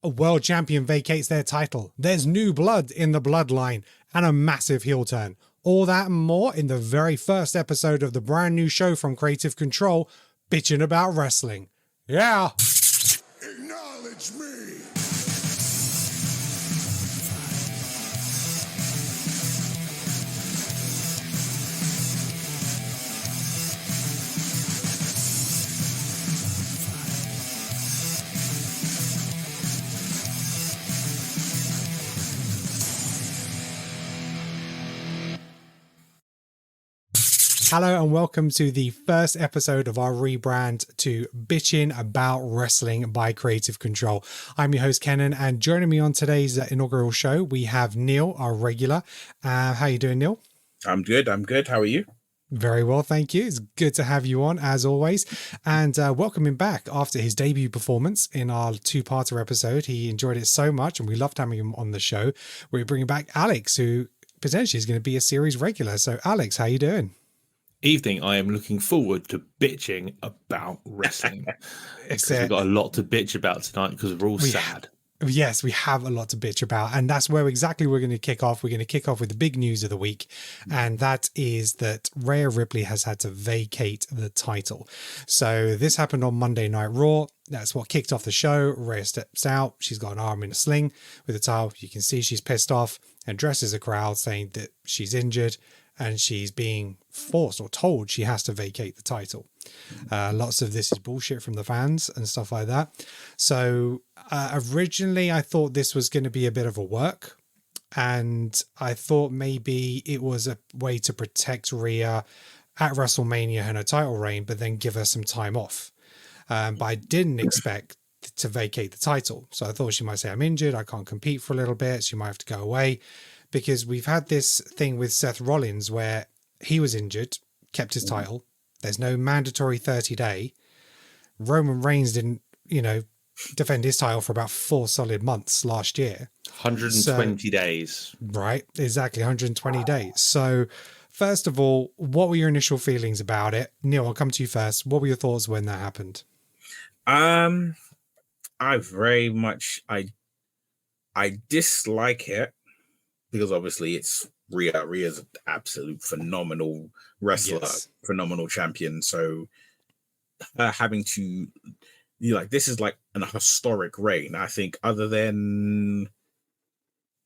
A world champion vacates their title. There's new blood in the bloodline and a massive heel turn. All that and more in the very first episode of the brand new show from Creative Control, Bitchin About Wrestling. Yeah. Acknowledge me. Hello and welcome to the first episode of our rebrand to Bitchin About Wrestling by Creative Control. I'm your host Kenan, and joining me on today's inaugural show we have Neil, our regular. How you doing, Neil? I'm good. How are you? Very well, thank you. It's good to have you on as always, and welcome him back after his debut performance in our two-parter episode. He enjoyed it so much and we loved having him on the show. We're bringing back Alex, who potentially is going to be a series regular. So Alex, how you doing? Evening, I am looking forward to bitching about wrestling. Because we've got a lot to bitch about tonight because we're all sad. Yes, we have a lot to bitch about, and that's where we're going to kick off. We're going to kick off with the big news of the week, and that is that Rhea Ripley has had to vacate the title. So this happened on Monday Night Raw. That's what kicked off the show. Rhea steps out. She's got an arm in a sling with a towel. You can see she's pissed off and addresses a crowd saying that she's injured and she's being forced or told she has to vacate the title. Lots of this is bullshit from the fans and stuff like that. So originally I thought this was going to be a bit of a work, and I thought maybe it was a way to protect Rhea at WrestleMania and her title reign, but then give her some time off. But I didn't expect to vacate the title. So I thought she might say, I'm injured, I can't compete for a little bit, she might have to go away. Because we've had this thing with Seth Rollins where he was injured, kept his title. There's no mandatory 30-day. Roman Reigns didn't, defend his title for about 4 solid months last year. 120 days. Right, exactly, 120 days. So first of all, what were your initial feelings about it? Neil, I'll come to you first. What were your thoughts when that happened? I dislike it because obviously it's Rhea. Rhea's an absolute phenomenal wrestler, phenomenal champion. So having to, this is like an historic reign. I think other than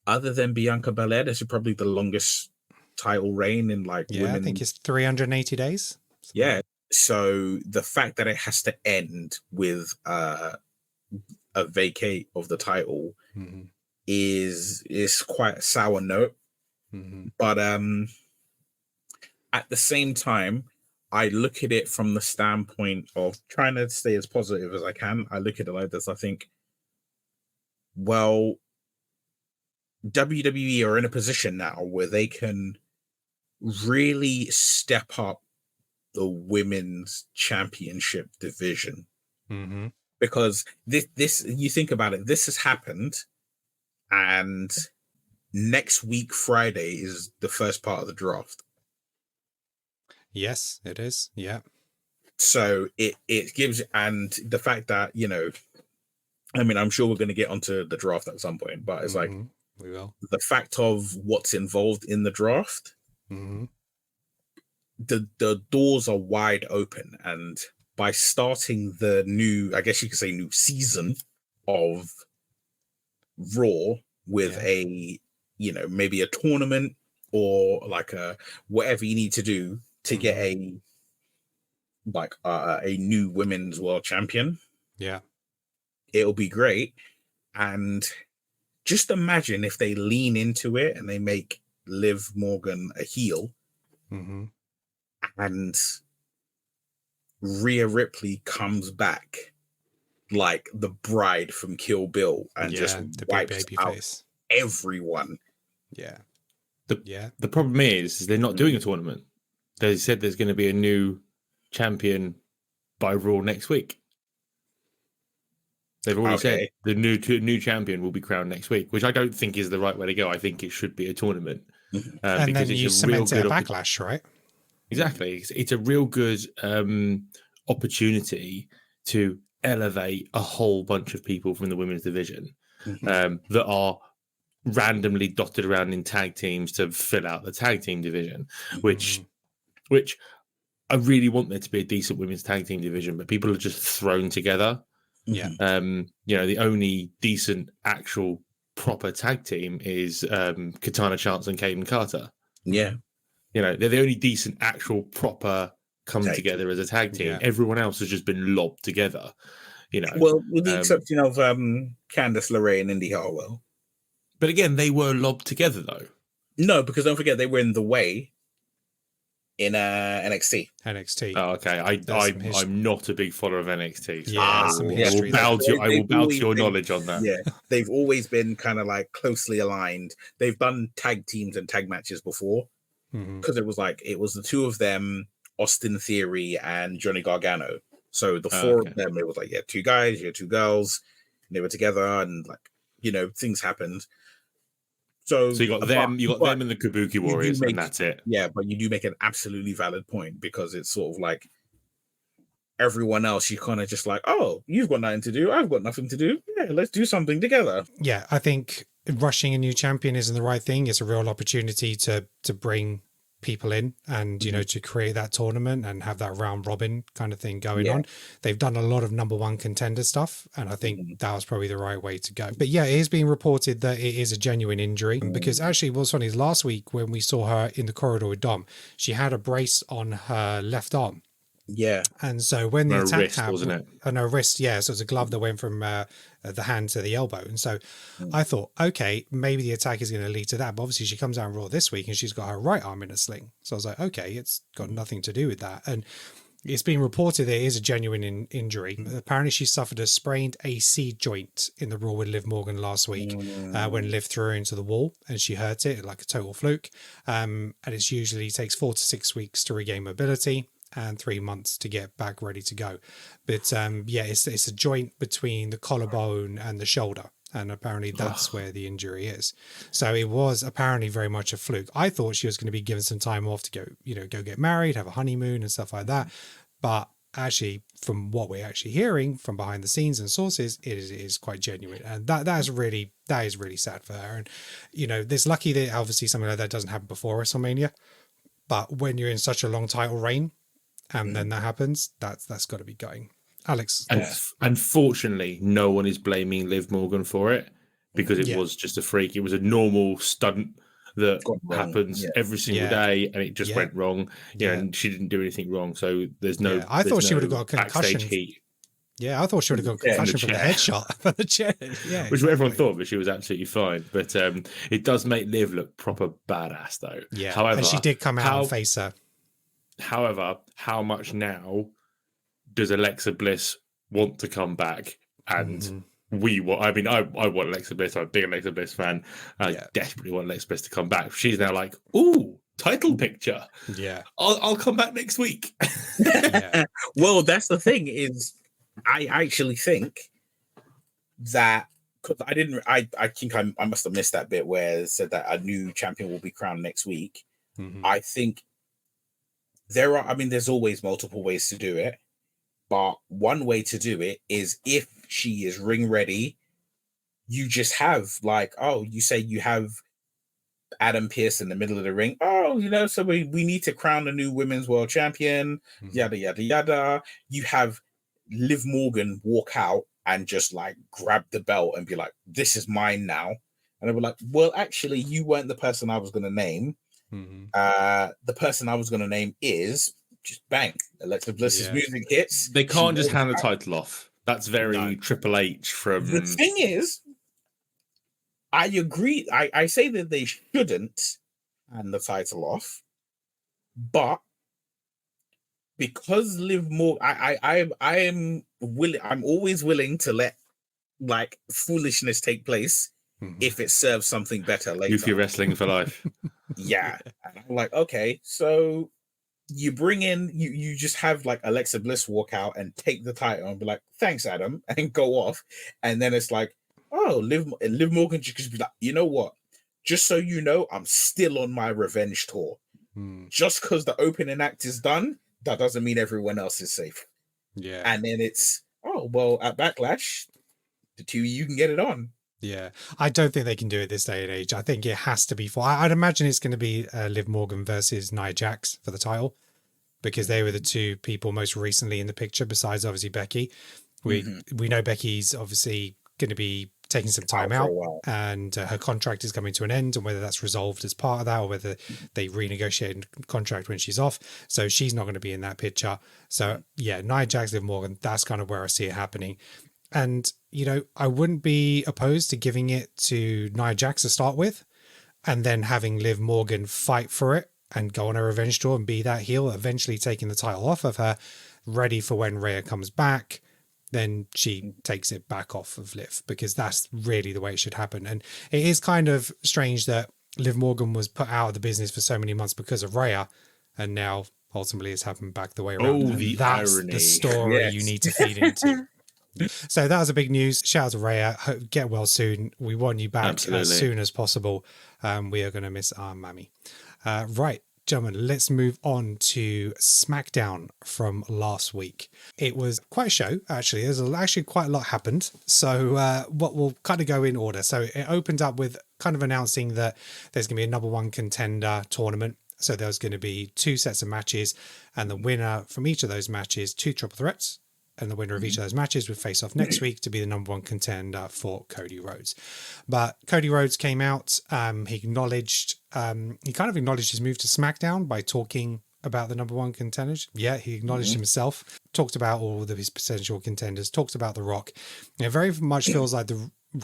Bianca Belair, this is probably the longest title reign in women. I think it's 380 days. Yeah. So the fact that it has to end with a vacate of the title is quite a sour note. But at the same time, I look at it from the standpoint of trying to stay as positive as I can. I look at it like this. I think, well, WWE are in a position now where they can really step up the women's championship division. Because this, you think about it, this has happened, and next week, Friday, is the first part of the draft. Yes, it is. Yeah. So it gives, and the fact that, I'm sure we're going to get onto the draft at some point, but it's we will. The fact of what's involved in the draft, the doors are wide open. And by starting the new, I guess you could say new season of Raw with a, maybe a tournament or whatever you need to do to get a new women's world champion. Yeah. It'll be great. And just imagine if they lean into it and they make Liv Morgan a heel and Rhea Ripley comes back like the bride from Kill Bill and just wipes out everyone. Yeah. The problem is they're not doing a tournament. They said there's going to be a new champion by Raw next week. They've already said the new champion will be crowned next week, which I don't think is the right way to go. I think it should be a tournament. And then you cement it a backlash, right? Exactly. It's a real good opportunity to elevate a whole bunch of people from the women's division that are randomly dotted around in tag teams to fill out the tag team division, which I really want there to be a decent women's tag team division, but people are just thrown together. Yeah. The only decent actual proper tag team is Katana Chance and Kaden Carter. Yeah. They're the only decent actual proper come Tag together as a tag team. Yeah. Everyone else has just been lobbed together. Well, with the exception of Candice LeRae and Indy Hartwell. But again, they were lobbed together though. No, because don't forget they were in the way in NXT. NXT. Oh, okay. I'm not a big follower of NXT. So Yeah, I will bow to your knowledge on that. Yeah, they've always been kind of like closely aligned. They've done tag teams and tag matches before because it was the two of them, Austin Theory and Johnny Gargano. So the four of them, it was like, two guys, two girls, and they were together, and things happened. So you got them and the Kabuki Warriors, and that's it. Yeah, but you do make an absolutely valid point because it's sort of like everyone else, you kind of just like, oh, you've got nothing to do, I've got nothing to do. Yeah, let's do something together. Yeah, I think rushing a new champion isn't the right thing. It's a real opportunity to bring people in and to create that tournament and have that round robin kind of thing going on. They've done a lot of number one contender stuff, and I think that was probably the right way to go. But yeah, it is being reported that it is a genuine injury because actually what's funny is last week when we saw her in the corridor with Dom, she had a brace on her left arm. Yeah. And so when the attack wrist, happened, wasn't it? No, wrist, yeah. So it was a glove that went from the hand to the elbow. And so I thought, okay, maybe the attack is going to lead to that. But obviously she comes out on Raw this week and she's got her right arm in a sling. So I was like, okay, it's got nothing to do with that. And it's been reported that it is a genuine injury. Apparently she suffered a sprained AC joint in the Raw with Liv Morgan last week when Liv threw her into the wall and she hurt it like a total fluke. And it usually takes 4 to 6 weeks to regain mobility and 3 months to get back ready to go. But it's a joint between the collarbone and the shoulder. And apparently that's where the injury is. So it was apparently very much a fluke. I thought she was going to be given some time off to go get married, have a honeymoon and stuff like that. But actually, from what we're actually hearing from behind the scenes and sources, it is quite genuine. And that is really sad for her. And, it's lucky that obviously something like that doesn't happen before WrestleMania. But when you're in such a long title reign, and then that happens, that's got to be going. Alex. Unfortunately, no one is blaming Liv Morgan for it because it was just a freak. It was a normal stunt that happens every single day, and it just went wrong. And she didn't do anything wrong, so there's no. Yeah. I thought she would have got a concussion. Heat. Yeah, I thought she would have got a concussion from the headshot from the chair. Yeah, which everyone thought, but she was absolutely fine. But it does make Liv look proper badass, though. Yeah, however, and she did come out and face her. However, how much now does Alexa Bliss want to come back? And we want, I want Alexa Bliss. I'm a big Alexa Bliss fan. I desperately want Alexa Bliss to come back. She's now like, ooh, title picture. Yeah. I'll come back next week. Well, that's the thing is, I actually think that, because I think I must have missed that bit where it said that a new champion will be crowned next week. I think there's always multiple ways to do it, but one way to do it is if she is ring ready, you just have you say you have Adam Pearce in the middle of the ring. So we need to crown a new women's world champion, yada, yada, yada. You have Liv Morgan walk out and just grab the belt and be like, this is mine now. And they were like, well, actually, you weren't the person I was going to name. The person I was going to name is just bang. Alexa Bliss's music hits. They can't just hand the title off. That's very Triple H from. The thing is, I agree. I say that they shouldn't hand the title off, but because Liv Morgan, I am willing. I'm always willing to let foolishness take place if it serves something better later. Goofy wrestling for life. Yeah. And I'm like, okay, so you bring in, you just have Alexa Bliss walk out and take the title and be like, thanks, Adam, and go off. And then it's like, oh, Liv Morgan just be like, you know what? Just so you know, I'm still on my revenge tour. Just because the opening act is done, that doesn't mean everyone else is safe. Yeah. And then it's, oh, well, at Backlash, the two of you can get it on. Yeah, I don't think they can do it this day and age. I think it has to be for. I'd imagine it's going to be Liv Morgan versus Nia Jax for the title, because they were the two people most recently in the picture, besides obviously Becky. We know Becky's obviously going to be taking some time out, and her contract is coming to an end, and whether that's resolved as part of that or whether they renegotiate a contract when she's off. So she's not going to be in that picture. So yeah, Nia Jax, Liv Morgan, that's kind of where I see it happening. And, you know, I wouldn't be opposed to giving it to Nia Jax to start with, and then having Liv Morgan fight for it and go on a revenge tour and be that heel, eventually taking the title off of her, ready for when Rhea comes back. Then she takes it back off of Liv, because that's really the way it should happen. And it is kind of strange that Liv Morgan was put out of the business for so many months because of Rhea, and now ultimately it's happened back the way around. Oh, the that's irony. The story you need to feed into. So that was a big news. Shout out to Rhea. Get well soon. We want you back as soon as possible. We are going to miss our mammy. Right, gentlemen, let's move on to SmackDown from last week. It was quite a show, actually. There's actually quite a lot happened. So what we'll kind of go in order. So it opened up with kind of announcing that there's going to be a number one contender tournament. So there's going to be 2 sets of matches, and the winner from each of those matches, 2 triple threats. And the winner of each of those matches would face off next week to be the number one contender for Cody Rhodes. But Cody Rhodes came out. He acknowledged, he kind of acknowledged his move to SmackDown by talking about the number one contenders. Yeah, he acknowledged himself, talked about all of his potential contenders, talked about The Rock. It very much feels like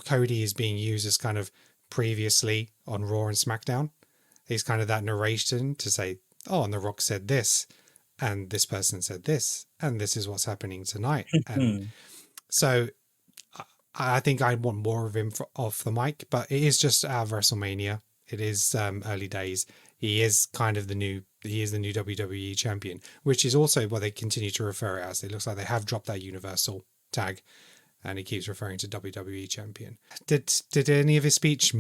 Cody is being used as kind of previously on Raw and SmackDown. He's kind of that narration to say, oh, and The Rock said this, and this person said this, and this is what's happening tonight. And so I think I want more of him off the mic, but it is just out of WrestleMania. It is early days. He is kind of the new WWE champion, which is also what they continue to refer it as. It looks like they have dropped that Universal tag, and he keeps referring to WWE champion. Did any of his speech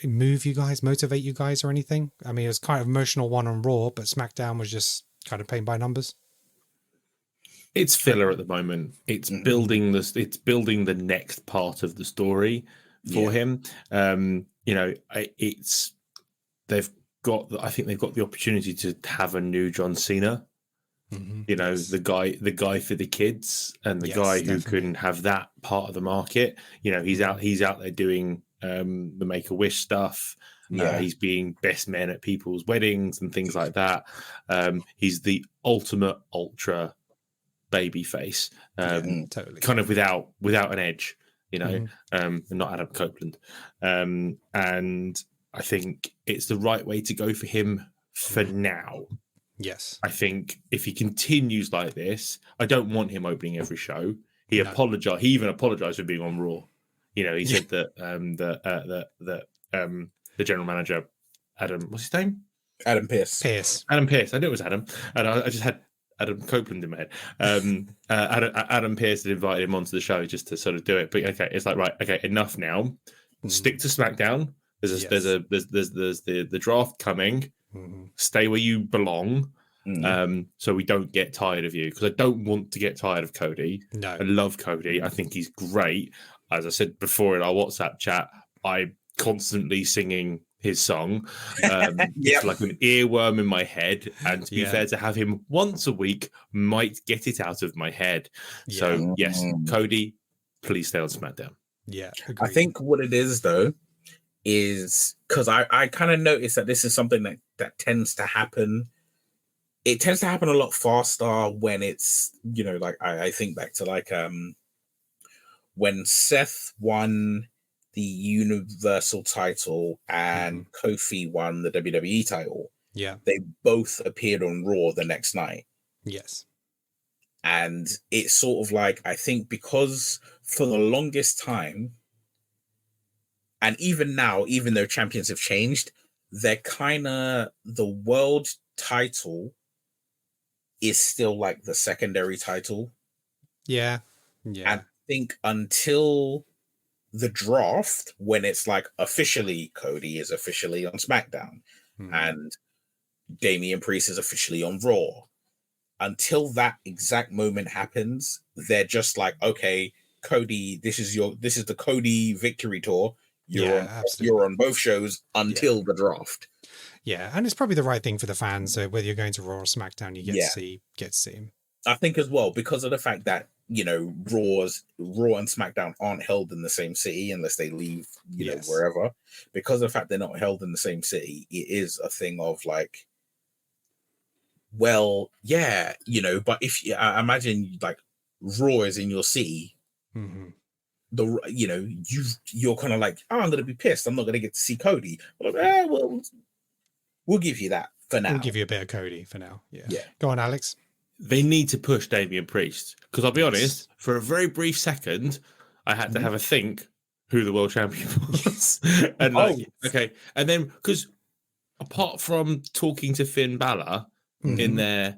move you guys, motivate you guys or anything? I mean, it was kind of emotional one on Raw, but SmackDown was just kind of paint by numbers. It's filler at the moment. It's building this. It's building the next part of the story for him. You know, it's they've got. I think they've got the opportunity to have a new John Cena. You know, the guy for the kids, and the guy who can have that part of the market. You know, he's out there doing the Make-A-Wish stuff. He's being best man at people's weddings and things like that. He's the ultimate ultra baby face, totally. kind of without an edge, you know, and not Adam Copeland. And I think it's the right way to go for him for now. Yes. I think if he continues like this, I don't want him opening every show. He apologized. He even apologized for being on Raw. You know, he said that the general manager, Adam, what's his name? Adam Pearce. Adam Pearce. I knew it was Adam, and I just had Adam Copeland in my head. Adam Pearce had invited him onto the show just to sort of do it. But okay, it's like, right, okay, enough now. Stick to SmackDown. There's the draft coming. Stay where you belong. So we don't get tired of you, because I don't want to get tired of Cody. No, I love Cody. I think he's great. As I said before in our WhatsApp chat, I'm constantly singing his song. It's like an earworm in my head, and to be fair, to have him once a week might get it out of my head. So yes, Cody, please stay on SmackDown. I think what it is though is because I kind of noticed that this is something that tends to happen. It tends to happen a lot faster when it's, you know, like I think back to like when Seth won the Universal title and Kofi won the WWE title. Yeah. They both appeared on Raw the next night. Yes. And it's sort of like, I think because for the longest time, and even now, even though champions have changed, they're kind of, the world title is still like the secondary title. Yeah. And I think until the draft, when it's like officially Cody is officially on SmackDown and Damian Priest is officially on Raw, until that exact moment happens, they're just like, okay, Cody, this is the Cody victory tour. You're on both shows until the draft. Yeah, and it's probably the right thing for the fans. So whether you're going to Raw or SmackDown, you get to see him. I think as well, because of the fact that, Raw and SmackDown aren't held in the same city unless they leave, wherever. Because of the fact they're not held in the same city, it is a thing of like, well, yeah, but if I imagine like Raw is in your city, you're kind of like, oh, I'm gonna be pissed. I'm not gonna get to see Cody. But well, we'll give you that for now. We'll give you a bit of Cody for now. Yeah. Go on, Alex. They need to push Damian Priest because I'll be honest, for a very brief second, I had to have a think who the world champion was. And okay. And then because apart from talking to Finn Balor in their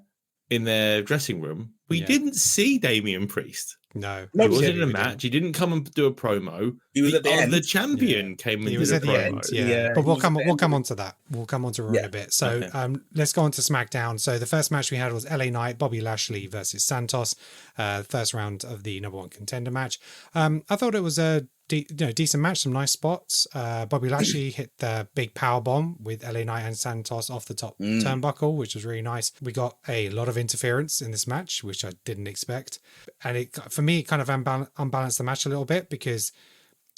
dressing room, we didn't see Damian Priest. No, he wasn't in a match. He didn't come and do a promo. He was at the end. The champion came and he was did at a the promo. end. But we'll come on to that. We'll come on to Raw in a bit. So let's go on to SmackDown. So the first match we had was LA Knight, Bobby Lashley versus Santos. First round of the number one contender match. I thought it was a decent match, some nice spots. Bobby Lashley hit the big power bomb with LA Knight and Santos off the top turnbuckle, which was really nice. We got a lot of interference in this match, which I didn't expect. And for me, it kind of unbalanced the match a little bit because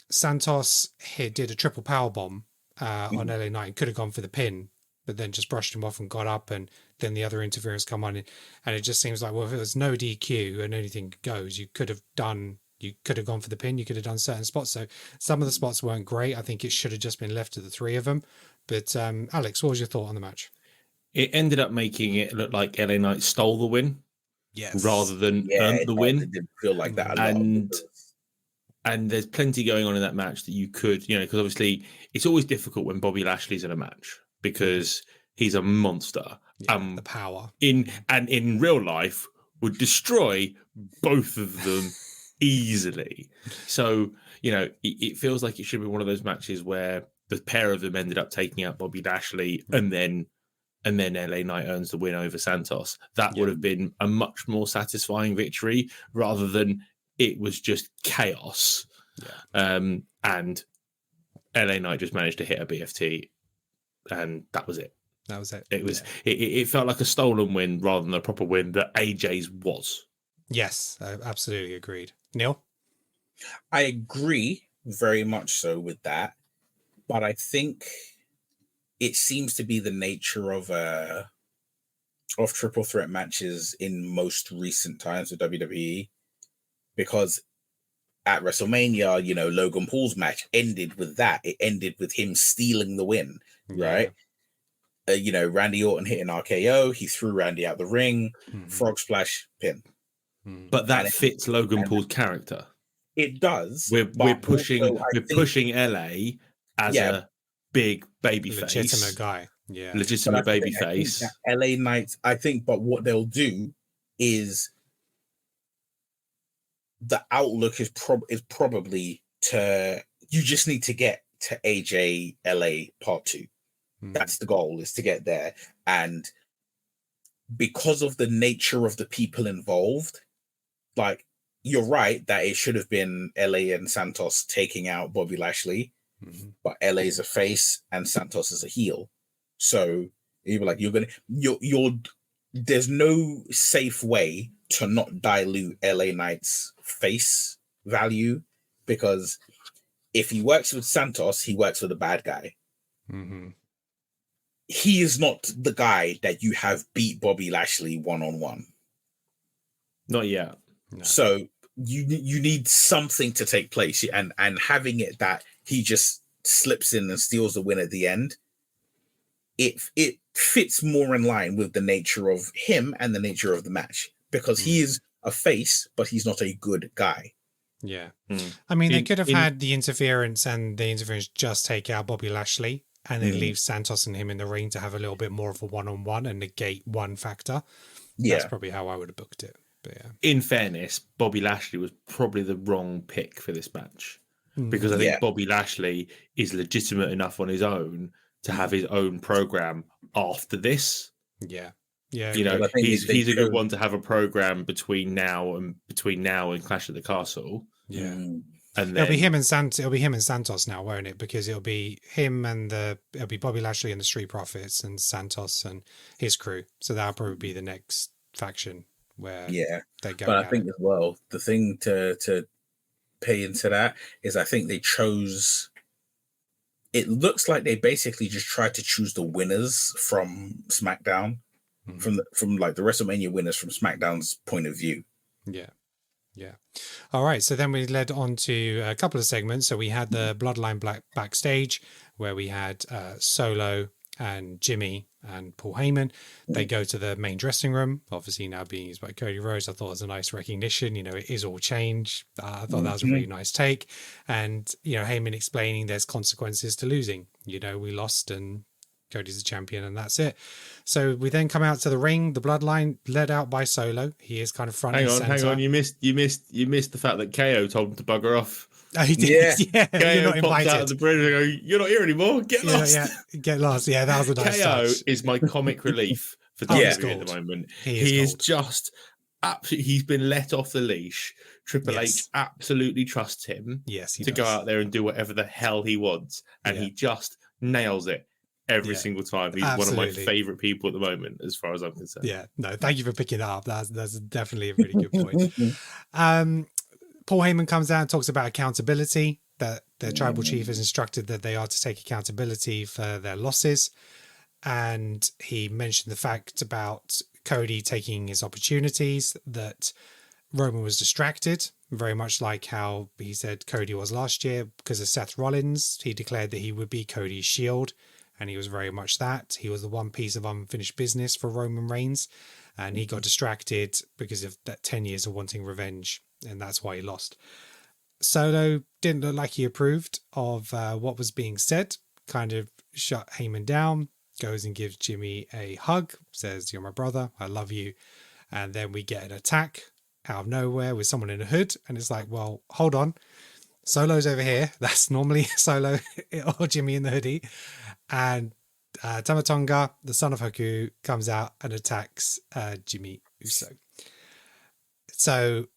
Santos did a triple power bomb on LA Knight and could have gone for the pin, but then just brushed him off and got up, and then the other interference come on, and it just seems like, well, if it was no DQ and anything goes, you could have gone for the pin. You could have done certain spots. So some of the spots weren't great. I think it should have just been left to the three of them. But Alex, what was your thought on the match? It ended up making it look like LA Knight stole the win, rather than earned the win. It didn't feel like that a lot. And there's plenty going on in that match that you could, because obviously it's always difficult when Bobby Lashley's in a match because he's a monster. The power in real life would destroy both of them easily. So, it feels like it should be one of those matches where the pair of them ended up taking out Bobby Lashley and then LA Knight earns the win over Santos. That would have been a much more satisfying victory rather than it was just chaos. And LA Knight just managed to hit a BFT and that was it. That was it. It was. It felt like a stolen win rather than a proper win that AJ's was. Yes, I absolutely agreed. Neil? I agree very much so with that, but I think it seems to be the nature of triple threat matches in most recent times of WWE, because at WrestleMania, Logan Paul's match ended with that. It ended with him stealing the win, right? Randy Orton hit an RKO. He threw Randy out the ring. Frog splash, pin. But that fits Logan Paul's character. It does. We're pushing LA as a big baby face, legitimate guy. Legitimate baby face. LA Knight, I think, but what they'll do is the outlook is probably you just need to get to AJ LA Part 2. That's the goal, is to get there. And because of the nature of the people involved, like, you're right that it should have been LA and Santos taking out Bobby Lashley, but LA is a face and Santos is a heel. So you're like, there's no safe way to not dilute LA Knight's face value, because if he works with Santos, he works with a bad guy. He is not the guy that you have beat Bobby Lashley one-on-one. Not yet. No. So you need something to take place, and having it that he just slips in and steals the win at the end, it fits more in line with the nature of him and the nature of the match, because he is a face, but he's not a good guy. Yeah. I mean, they could have had the interference just take out Bobby Lashley and then leave Santos and him in the ring to have a little bit more of a one-on-one and negate one factor. That's probably how I would have booked it. But in fairness, Bobby Lashley was probably the wrong pick for this match, because I think Bobby Lashley is legitimate enough on his own to have his own program after this. Yeah. Yeah, You know, I think he's a good one to have a program between now and Clash at the Castle. yeah. And then It'll be him and Santos now, won't it? Because it'll be him and it'll be Bobby Lashley and the Street Profits and Santos and his crew. So that'll probably be the next faction where they go. But I think as well, the thing to pay into that is I think they chose. It looks like they basically just tried to choose the winners from SmackDown, from like the WrestleMania winners from SmackDown's point of view. Yeah. Yeah. All right. So then we led on to a couple of segments. So we had the Bloodline backstage where we had Solo and Jimmy and Paul Heyman. They go to the main dressing room, obviously now being used by Cody Rhodes. I thought it was a nice recognition. You know, it is all change. I thought that was a really nice take. And, you know, Heyman explaining there's consequences to losing. You know, we lost and Cody's the champion and that's it. So we then come out to the ring, the Bloodline led out by Solo. He is kind of front and center. Hang on. You missed the fact that KO told him to bugger off. Oh, he did. Yeah. KO You're not popped invited. out of the bridge and go, "You're not here anymore. Get lost." Yeah, get lost. Yeah, that was a nice KO touch. is my comic relief for he's WWE at gold. the moment. He is gold. just absolutely. He's been let off the leash. Triple H absolutely trusts him. Yes, he to does. go out there and do whatever the hell he wants, and he just nails it every single time. He's one of my favorite people at the moment, as far as I'm concerned. Yeah, no, thank you for picking that up. That's definitely a really good point. Paul Heyman comes out and talks about accountability, that their tribal chief has instructed that they are to take accountability for their losses. And he mentioned the fact about Cody taking his opportunities, that Roman was distracted, very much like how he said Cody was last year because of Seth Rollins. He declared that he would be Cody's shield, and he was very much that. He was the one piece of unfinished business for Roman Reigns, and he got distracted because of that 10 years of wanting revenge, and that's why he lost. Solo didn't look like he approved of what was being said, kind of shut Heyman down, goes and gives Jimmy a hug, says, "You're my brother, I love you." And then we get an attack out of nowhere with someone in a hood, and it's like, well, hold on. Solo's over here. That's normally Solo or Jimmy in the hoodie. And Tamatonga, the son of Haku, comes out and attacks Jimmy Uso. So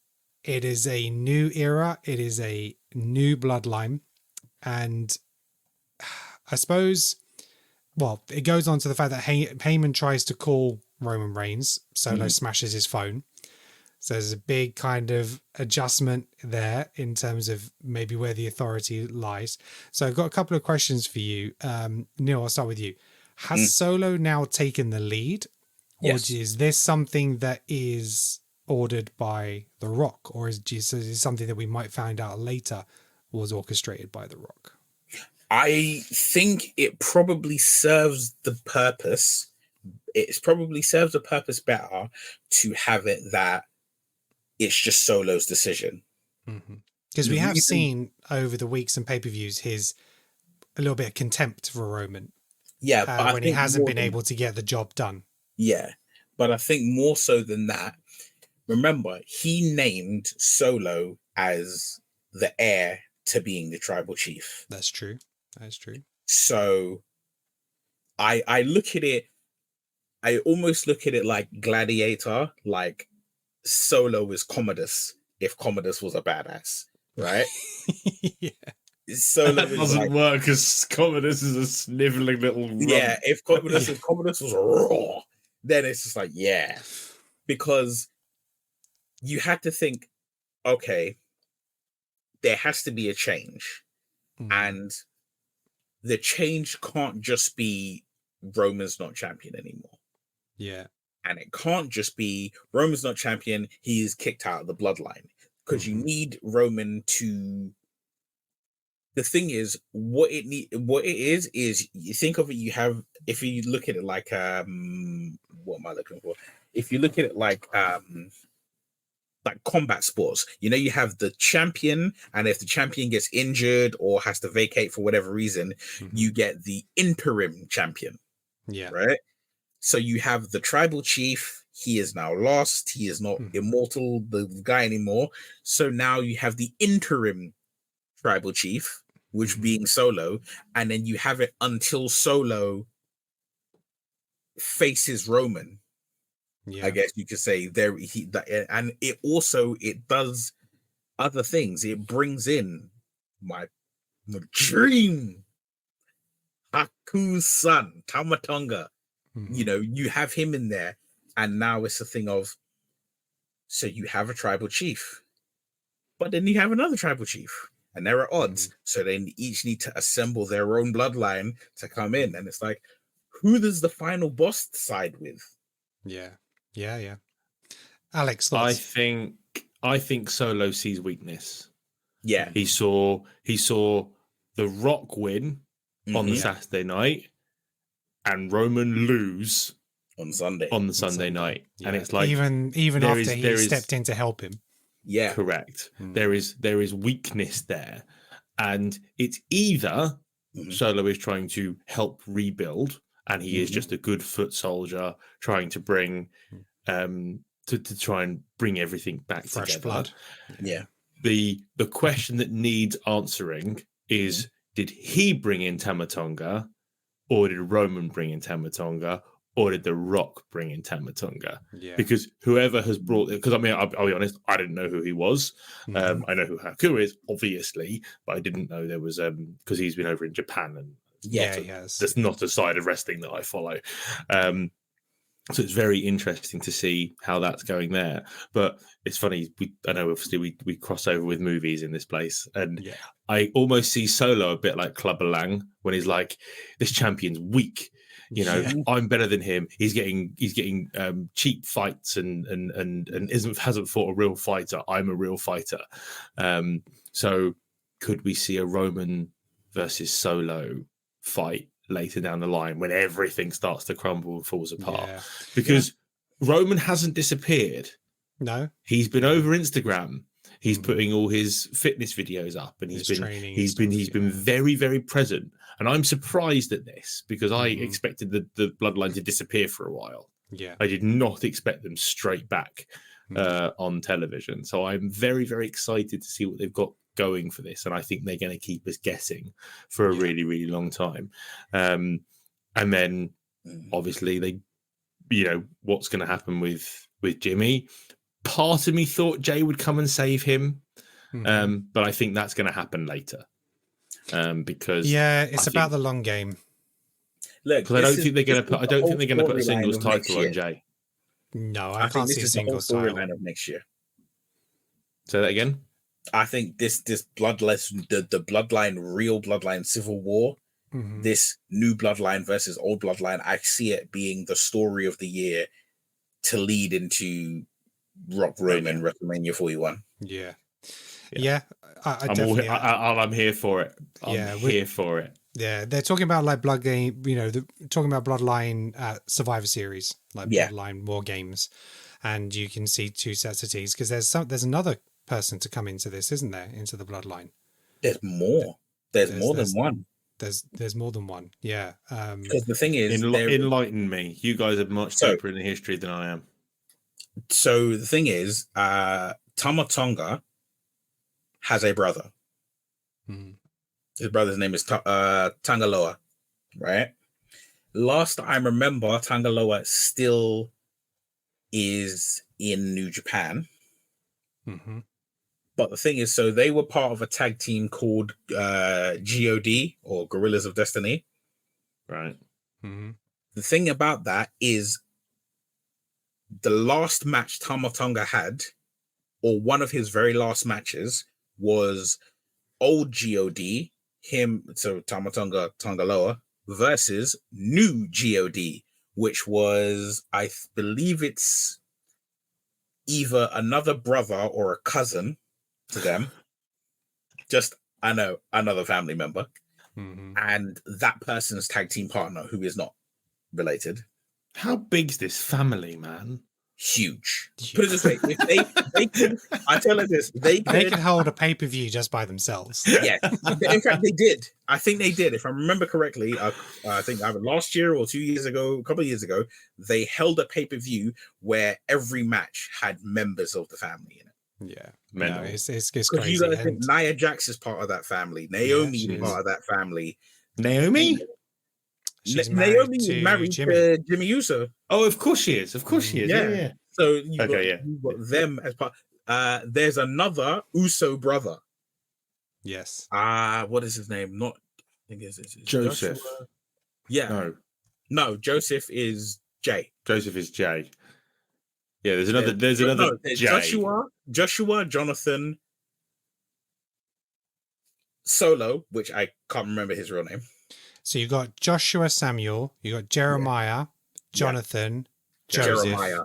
it is a new era. It is a new bloodline. And I suppose, well, it goes on to the fact that Heyman tries to call Roman Reigns. Solo smashes his phone. So there's a big kind of adjustment there in terms of maybe where the authority lies. So I've got a couple of questions for you. Neil, I'll start with you. Has Solo now taken the lead? Or is this something that is ordered by The Rock? Or is it something that we might find out later was orchestrated by The Rock? I think it probably serves the purpose. It probably serves the purpose better to have it that it's just Solo's decision. Because we have seen over the weeks and pay-per-views a little bit of contempt for Roman. Yeah, but when he hasn't been able to get the job done. Yeah, but I think more so than that, remember, he named Solo as the heir to being the tribal chief. That's true. That's true. So I look at it, I almost look at it like Gladiator, like Solo is Commodus if Commodus was a badass, right? Yeah. Solo that doesn't work because Commodus is a sniveling little rump. Yeah, if Commodus was raw, then it's just like, yeah. Because you had to think, okay, there has to be a change. And the change can't just be Roman's not champion anymore. Yeah. And it can't just be Roman's not champion, he is kicked out of the bloodline. Because you need Roman to... The thing is, what it is you think of it, you have, if you look at it like, what am I looking for? If you look at it like combat sports, you know, you have the champion, and if the champion gets injured or has to vacate for whatever reason, you get the interim champion. Yeah. Right? So you have the tribal chief, he is now lost, he is not immortal, the guy anymore. So now you have the interim tribal chief, which being Solo, and then you have it until Solo faces Roman. Yeah. I guess you could say and it does other things. It brings in my dream Haku's son, Tamatonga. You have him in there, and now it's a thing of, so you have a tribal chief, but then you have another tribal chief, and there are odds. So they each need to assemble their own bloodline to come in, and it's like, who does the final boss side with? Yeah. Alex, I thoughts? think Solo sees weakness. Yeah, He saw The Rock win on the Saturday night and Roman lose on Sunday. on the Sunday night. Yeah. And it's like, even after he stepped in to help him. Yeah, correct. There is weakness there, and it's either Solo is trying to help rebuild, and he is just a good foot soldier trying to bring to try and bring everything back Fresh together. blood. Yeah. The question that needs answering is, did he bring in Tamatonga, or did Roman bring in Tamatonga, or did The Rock bring in Tamatonga? Yeah. Because whoever has brought it, because I mean, I'll be honest, I didn't know who he was. I know who Haku is, obviously, but I didn't know there was because he's been over in Japan, and he has. That's not a side of wrestling that I follow. So it's very interesting to see how that's going there. But it's funny, I know obviously we cross over with movies in this place, and I almost see Solo a bit like Clubber Lang when he's like, this champion's weak. I'm better than him. He's getting cheap fights and hasn't fought a real fighter. I'm a real fighter. So could we see a Roman versus Solo fight later down the line when everything starts to crumble and falls apart? Because Roman hasn't disappeared. No, he's been over Instagram. He's putting all his fitness videos up, and he's been very, very present. And I'm surprised at this because I expected the bloodline to disappear for a while. Yeah, I did not expect them straight back on television. So I'm very, very excited to see what they've got going for this, and I think they're going to keep us guessing for a really, really long time. And then obviously what's going to happen with Jimmy. Part of me thought Jay would come and save him, but I think that's going to happen later. Because it's about the long game. Look, I don't think they're going to put a singles title on Jay. No, I can't see a singles title of next year. Say that again. I think this bloodline, the bloodline, real bloodline civil war, this new bloodline versus old bloodline, I see it being the story of the year to lead into Rock Roman WrestleMania 41. I'm here for it. I'm here for it. Yeah, they're talking about like Blood Game, talking about Bloodline Survivor Series, like Bloodline War Games, and you can see two sets of teams because there's another person to come into this, isn't there? Into the Bloodline. There's more. There's more than one. There's more than one. Yeah. Because the thing is, enlighten me. You guys are much deeper in the history than I am. So the thing is, Tamatonga has a brother. His brother's name is Tangaloa, right? Last I remember, Tangaloa still is in New Japan. But the thing is, so they were part of a tag team called GOD, or Gorillas of Destiny. Right. The thing about that is the last match Tamatonga had, or one of his very last matches, was old God, so Tamatonga Tangaloa, versus new God, which was, I believe it's either another brother or a cousin to them. Just, I know, another family member. And that person's tag team partner, who is not related. How big's this family, man? Huge. Put it this way: if they could, I tell you this, they could hold a pay-per-view just by themselves. Yeah, in fact, they did. I think they did. If I remember correctly, I think either last year or 2 years ago, a couple of years ago, they held a pay-per-view where every match had members of the family in it. Yeah, no, it's crazy. You gotta think Nia Jax is part of that family. Naomi is part of that family. Naomi? She's Naomi married is to married Jimmy. to Jimmy Uso. Oh, of course she is. Of course she is. Yeah. Yeah. So Okay, you've got them as part. There's another Uso brother. Yes. What is his name? Not I think it's Joseph. Joshua. Yeah. No, Joseph is Jay. Joseph is Jay. Yeah, there's another Jay. Joshua, Jonathan, Solo, which I can't remember his real name. So you got Joshua Samuel, you got Jeremiah, Jonathan, Joseph, Jeremiah,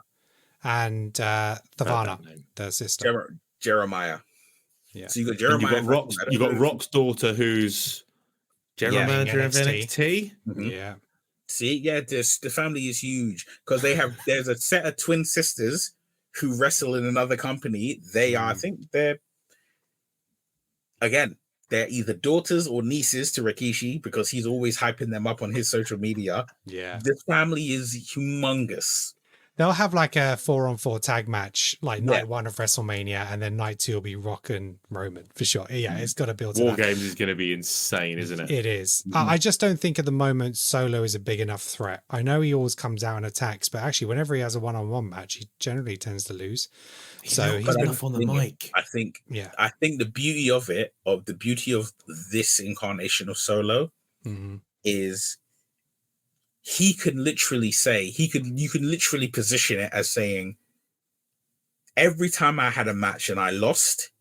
and Thavana, the sister. Jeremiah. Yeah. So you got Jeremiah. You got Rock's daughter, who's general manager of NXT. Mm-hmm. Yeah. See, the family is huge because there's a set of twin sisters who wrestle in another company. They are, I think they're either daughters or nieces to Rikishi because he's always hyping them up on his social media. Yeah. This family is humongous. They'll have like a 4-on-4 tag match, like night 1 of WrestleMania, and then night 2 will be Rock and Roman for sure. Yeah, it's got to build to War that. Games is going to be insane, isn't it? It is. I just don't think at the moment Solo is a big enough threat. I know he always comes out and attacks, but actually, whenever he has a one-on-one match, he generally tends to lose. He's been off on the mic. I think the beauty of this incarnation of Solo is you can literally position it as saying every time I had a match and I lost,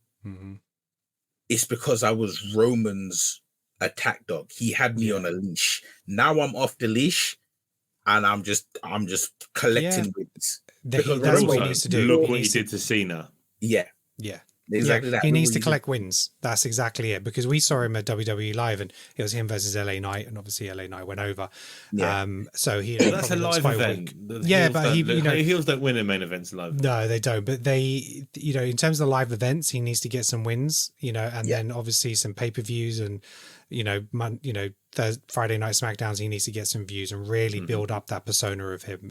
it's because I was Roman's attack dog. He had me on a leash. Now I'm off the leash and I'm just collecting wins. That's what he needs to do. Look what he did to Cena. Yeah. Exactly that. He needs to collect wins. That's exactly it. Because we saw him at WWE Live, and it was him versus LA Knight, and obviously LA Knight went over. So that's a live event. But heels don't win in main events live. No, they don't. But they, in terms of live events, he needs to get some wins. And then obviously some pay-per-views and Friday Night Smackdowns. He needs to get some views and really build up that persona of him.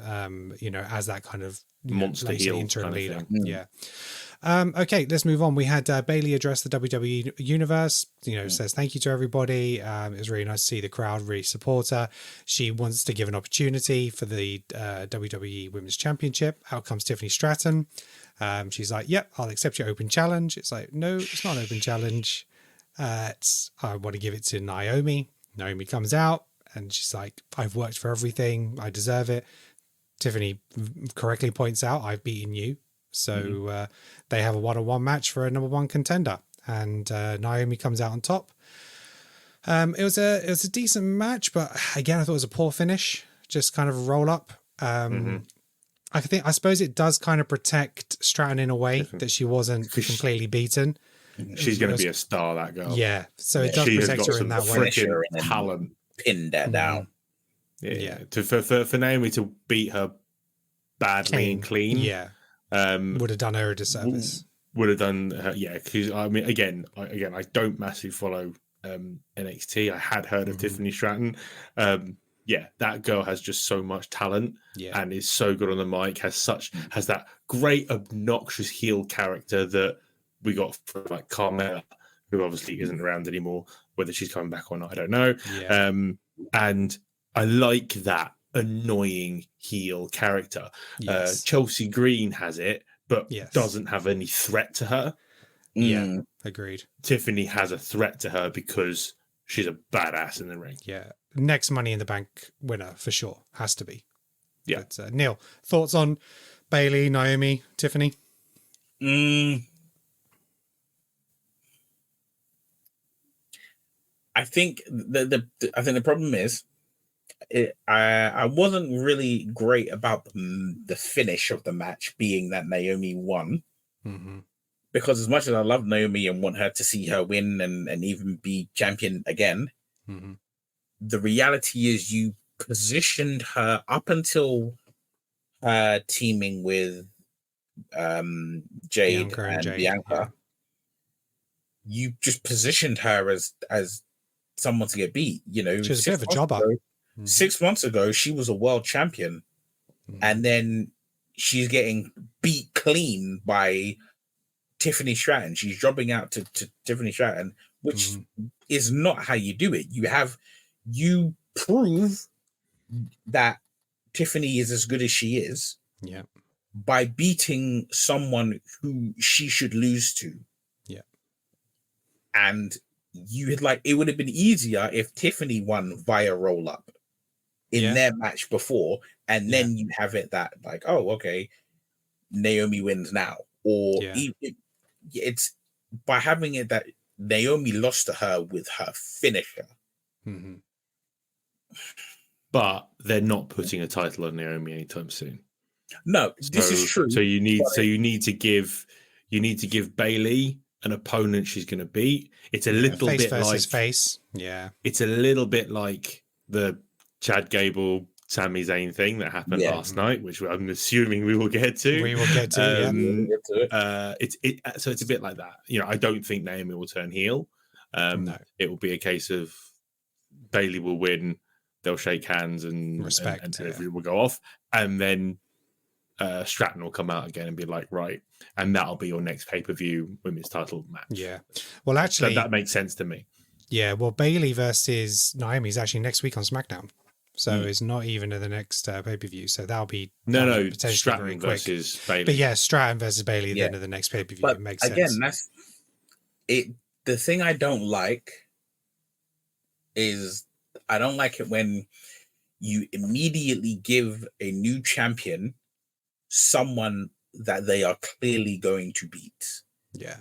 As that kind of monster heel interim leader. Yeah. Okay, let's move on. We had Bayley address the WWE universe, says thank you to everybody. It was really nice to see the crowd really support her. She wants to give an opportunity for the WWE Women's Championship. Out comes Tiffany Stratton. She's like, yep, I'll accept your open challenge. It's like, no, it's not an open challenge. I want to give it to Naomi. Naomi comes out and she's like, I've worked for everything. I deserve it. Tiffany correctly points out, I've beaten you. So they have a 1-on-1 match for a number 1 contender, and Naomi comes out on top. It was a decent match, but again, I thought it was a poor finish. Just kind of a roll up. I suppose it does kind of protect Stratton in a way that she wasn't completely beaten. She's going to be a star, that girl. Yeah, so it does protect her in that way. Talent pinned her down. Yeah. For Naomi to beat her badly and clean. Yeah. Would have done her a disservice. Would have done her, because I mean, again, I don't massively follow NXT. I had heard of Tiffany Stratton. That girl has just so much talent and is so good on the mic. Has that great obnoxious heel character that we got from like Carmella, who obviously isn't around anymore. Whether she's coming back or not, I don't know. Yeah. And I like that annoying heel character. Chelsea Green has it, but doesn't have any threat to her. Yeah, agreed. Tiffany has a threat to her because she's a badass in the ring. Yeah, next Money in the Bank winner for sure, has to be. Yeah. But, Neil, thoughts on Bayley, Naomi, Tiffany? I think the problem is I wasn't really great about the finish of the match being that Naomi won, because as much as I love Naomi and want her to see her win and even be champion again, the reality is you positioned her up until teaming with Jade and Bianca. You just positioned her as someone to get beat. She was a bit of a jobber. 6 months ago, she was a world champion, and then she's getting beat clean by Tiffany Stratton. She's dropping out to Tiffany Stratton, which is not how you do it. You prove that Tiffany is as good as she is Yeah. by beating someone who she should lose to. Yeah. And you had like, it would have been easier if Tiffany won via roll up in their match before, and then you have it that like, oh, okay, Naomi wins now, or it's by having it that Naomi lost to her with her finisher. Mm-hmm. But they're not putting a title on Naomi anytime soon. No, this is true. So you need to give Bailey an opponent she's going to beat. It's a little face bit versus like face. Yeah, it's a little bit like the Chad Gable Sami Zayn thing that happened last night, which I'm assuming we will get to. We will get to. So it's a bit like that. You know, I don't think Naomi will turn heel. No. It will be a case of Bailey will win. They'll shake hands and respect, and everyone will go off, and then Stratton will come out again and be like, right, and that'll be your next pay-per-view women's title match. Yeah, well, actually, that makes sense to me. Yeah, well, Bailey versus Naomi is actually next week on SmackDown, so it's not even in the next pay-per-view. So that'll be potentially Stratton very quick. Versus Bailey. But yeah, Stratton versus Bailey at the end of the next pay-per-view. But it makes again, sense. that's it. The thing I don't like is I don't like it when you immediately give a new champion someone that they are clearly going to beat. Yeah.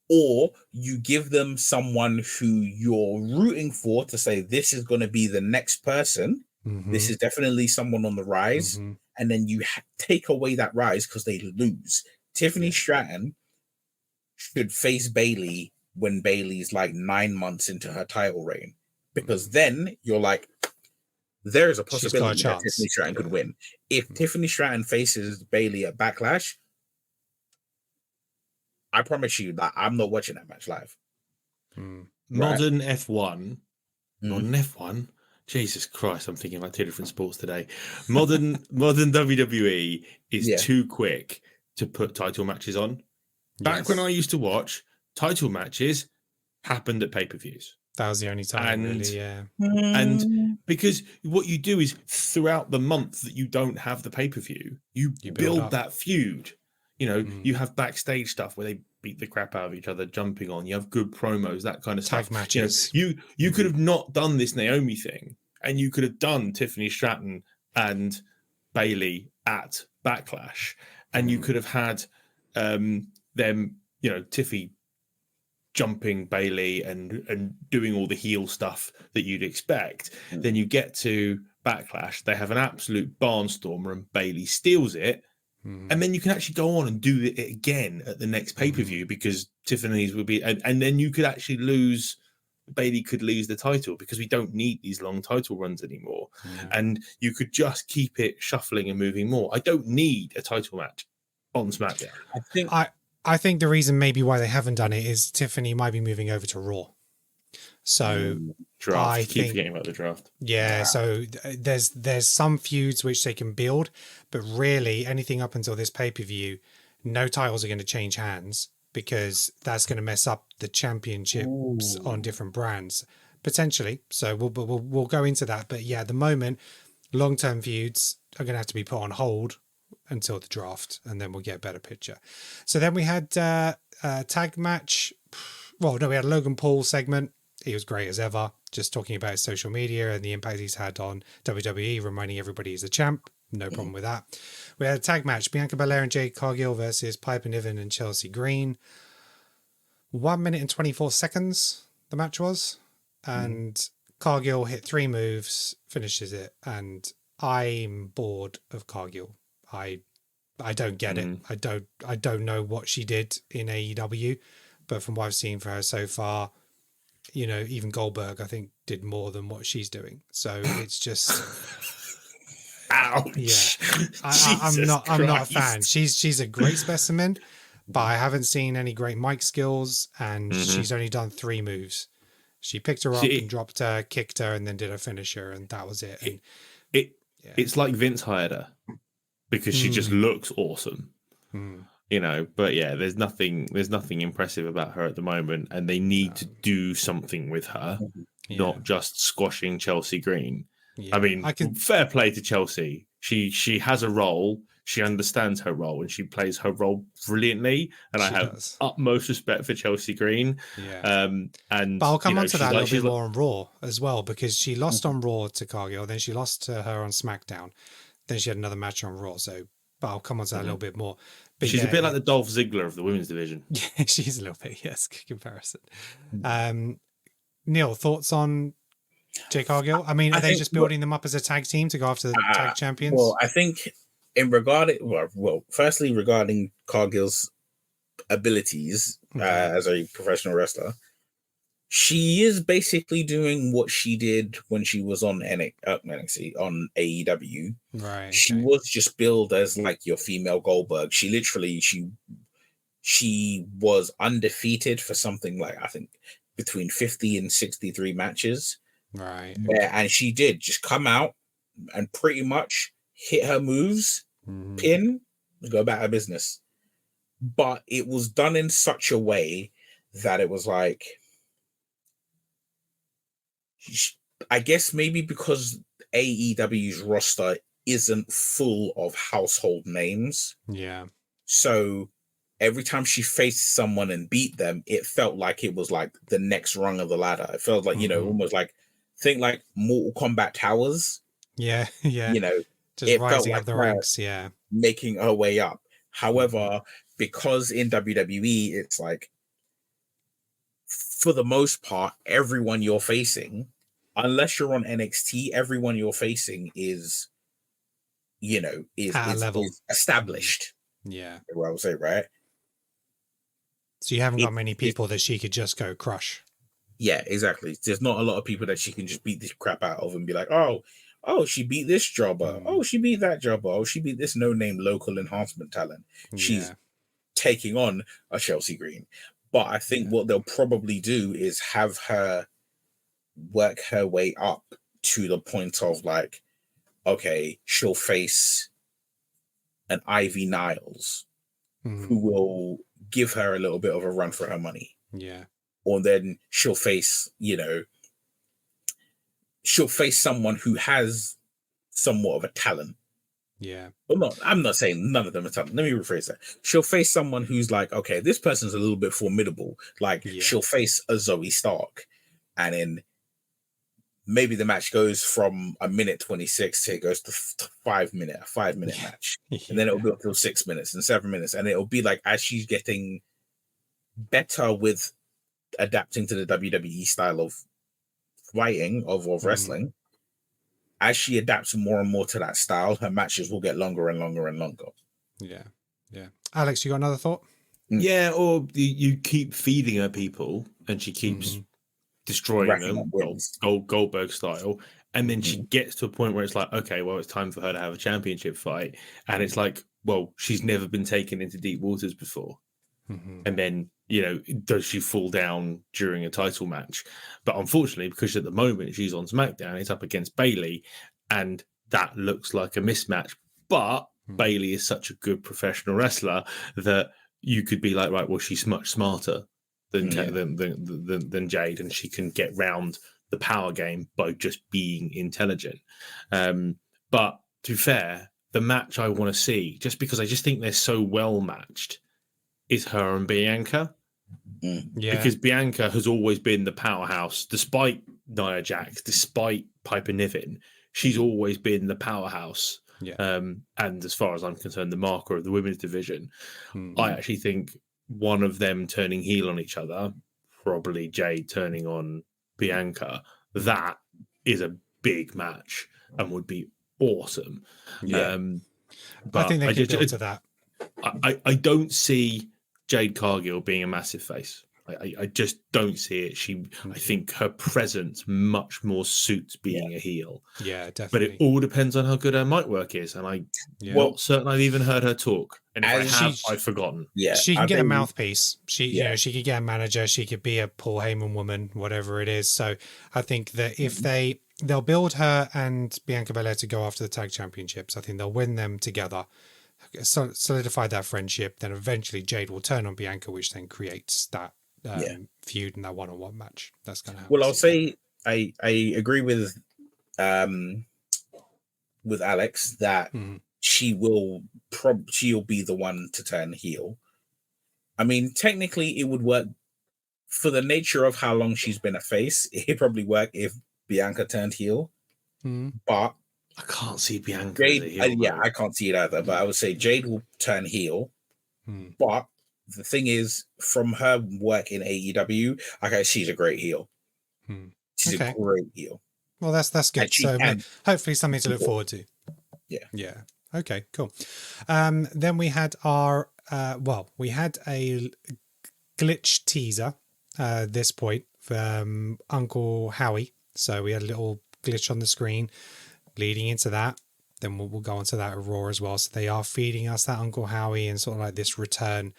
Or you give them someone who you're rooting for to say, this is going to be the next person. Mm-hmm. This is definitely someone on the rise. Mm-hmm. And then you take away that rise because they lose. Tiffany Stratton should face Bailey when Bailey's like 9 months into her title reign. Because then you're like, there is a possibility that Tiffany Stratton could win. If Tiffany Stratton faces Bailey at Backlash, I promise you that I'm not watching that match live. Modern F1. Modern F1. Jesus Christ, I'm thinking about two different sports today. Modern WWE is too quick to put title matches on. Back when I used to watch, title matches happened at pay-per-views. That was the only time, really, And because what you do is throughout the month that you don't have the pay-per-view, you build that feud. You know, you have backstage stuff where they beat the crap out of each other, jumping on. You have good promos, that kind of tag stuff. matches. You could have not done this Naomi thing, and you could have done Tiffany Stratton and Bailey at Backlash, and you could have had them, you know, Tiffy jumping Bailey and doing all the heel stuff that you'd expect. Then you get to Backlash, they have an absolute barnstormer, and Bailey steals it. And then you can actually go on and do it again at the next pay-per-view because Tiffany's will be, and then you could actually lose, Bailey could lose the title because we don't need these long title runs anymore. And you could just keep it shuffling and moving more. I don't need a title match on SmackDown. I think the reason maybe why they haven't done it is Tiffany might be moving over to Raw. So draft. I keep think, forgetting about the draft. Yeah, so there's some feuds which they can build, but really anything up until this pay-per-view, no titles are going to change hands because that's going to mess up the championships on different brands potentially. So we'll go into that, but yeah, at the moment, long-term feuds are going to have to be put on hold until the draft, and then we'll get a better picture. So then we had a tag match. Well, no, we had a Logan Paul segment. He was great as ever, just talking about his social media and the impact he's had on WWE, reminding everybody he's a champ. No problem with that. We had a tag match, Bianca Belair and Jade Cargill versus Piper Niven and Chelsea Green. 1 minute and 24 seconds the match was. And Cargill hit 3 moves, finishes it. And I'm bored of Cargill. I don't get it. I don't know what she did in AEW, but from what I've seen for her so far, you know, even Goldberg, I think, did more than what she's doing. So it's just, ouch. Yeah, I'm not a fan. She's a great specimen, but I haven't seen any great mic skills, and she's only done 3 moves. She picked her up and dropped her, kicked her, and then did a finisher, and that was it. And it's like Vince hired her because she just looks awesome. You know, but yeah, there's nothing impressive about her at the moment, and they need to do something with her, not just squashing Chelsea Green. I mean, fair play to Chelsea. She has a role. She understands her role and she plays her role brilliantly. And I have utmost respect for Chelsea Green. Yeah. But I'll come on to that a little bit more on Raw as well, because she lost on Raw to Cargill, then she lost to her on SmackDown, then she had another match on Raw. So, but I'll come on to that a little bit more. But she's a bit like the Dolph Ziggler of the women's division. Yeah, she's a little bit. Yes, good comparison. Neil, thoughts on Jade Cargill? I mean, are they just building them up as a tag team to go after the tag champions? Well, I think firstly, regarding Cargill's abilities as a professional wrestler, she is basically doing what she did when she was on NXT, on AEW. Right. She was just billed as like your female Goldberg. She literally, she was undefeated for something like, I think, between 50 and 63 matches. Right. And she did just come out and pretty much hit her moves, pin, go about her business. But it was done in such a way that it was like, I guess maybe because AEW's roster isn't full of household names. Yeah. So every time she faced someone and beat them, it felt like it was like the next rung of the ladder. It felt like, almost like, think like Mortal Kombat Towers. Yeah. Yeah. Just it rising felt up the ranks. Yeah. Making her way up. However, because in WWE, it's like, for the most part, everyone you're facing, unless you're on NXT, everyone you're facing is established. Yeah. I would say, right? So you haven't got many people that she could just go crush. Yeah, exactly. There's not a lot of people that she can just beat the crap out of and be like, oh, she beat this jobber. Oh, she beat that jobber. Oh, she beat this no-name local enhancement talent. She's taking on a Chelsea Green. But I think what they'll probably do is have her work her way up to the point of like, okay, she'll face an Ivy Niles who will give her a little bit of a run for her money. Yeah. Or then she'll face someone who has somewhat of a talent. Yeah. Well, I'm not saying none of them are talent. Let me rephrase that. She'll face someone who's like, okay, this person's a little bit formidable. Like she'll face a Zoe Stark, and then maybe the match goes from a minute 26 to it goes to 5 minute match. And then it'll go up to 6 minutes and 7 minutes. And it'll be like, as she's getting better with adapting to the WWE style of fighting, of wrestling, as she adapts more and more to that style, her matches will get longer and longer and longer. Yeah. Yeah. Alex, you got another thought? Yeah, or you keep feeding her people and she keeps destroying them, Goldberg style, and then she gets to a point where it's like, okay, well, it's time for her to have a championship fight, and it's like, well, she's never been taken into deep waters before, and then does she fall down during a title match? But unfortunately, because at the moment she's on SmackDown, it's up against Bayley, and that looks like a mismatch. But Bayley is such a good professional wrestler that you could be like, right, well, she's much smarter than Jade, and she can get round the power game by just being intelligent. But to be fair, the match I want to see, just because I just think they're so well matched, is her and Bianca. Yeah. Because Bianca has always been the powerhouse, despite Nia Jax, despite Piper Niven. She's always been the powerhouse. Yeah. And as far as I'm concerned, the marker of the women's division. I actually think one of them turning heel on each other, probably Jade turning on Bianca, that is a big match and would be awesome. Yeah. But I think they can build to that. I don't see Jade Cargill being a massive face. I just don't see it. I think her presence much more suits being a heel. Yeah, definitely. But it all depends on how good her mic work is. And I'm not certain I've even heard her talk. And if I have, I've forgotten. Yeah, she can get a mouthpiece. She could get a manager. She could be a Paul Heyman woman, whatever it is. So I think that if they'll build her and Bianca Belair to go after the tag championships, I think they'll win them together, solidify that friendship. Then eventually Jade will turn on Bianca, which then creates that feud and that one-on-one match. That's going to happen. Well, I'll say I agree with with Alex that she'll be the one to turn heel. I mean, technically, it would work for the nature of how long she's been a face. It'd probably work if Bianca turned heel, but I can't see Bianca as a heel. Yeah, I can't see it either. But I would say Jade will turn heel. But the thing is, from her work in AEW, okay, she's a great heel. She's a great heel. Well, that's good. So hopefully something to look forward to. Yeah. Okay, cool. Then we had our we had a glitch teaser this point from Uncle Howie. So we had a little glitch on the screen leading into that. Then we'll go on to that at Raw as well. So they are feeding us that Uncle Howie and sort of like this return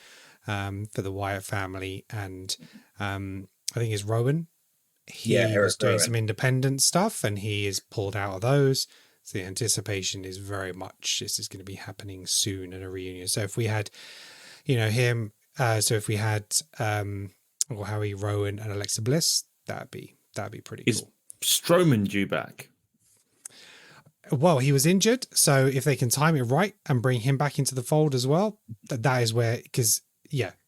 for the Wyatt family. And I think it's Rowan. He was doing some independent stuff and he is pulled out of those. So the anticipation is very much this is going to be happening soon in a reunion. So if we had, him, if we had Uncle Howie, Rowan, and Alexa Bliss, that'd be pretty cool. Is Strowman due back? Well, he was injured, so if they can time it right and bring him back into the fold as well, that is where, because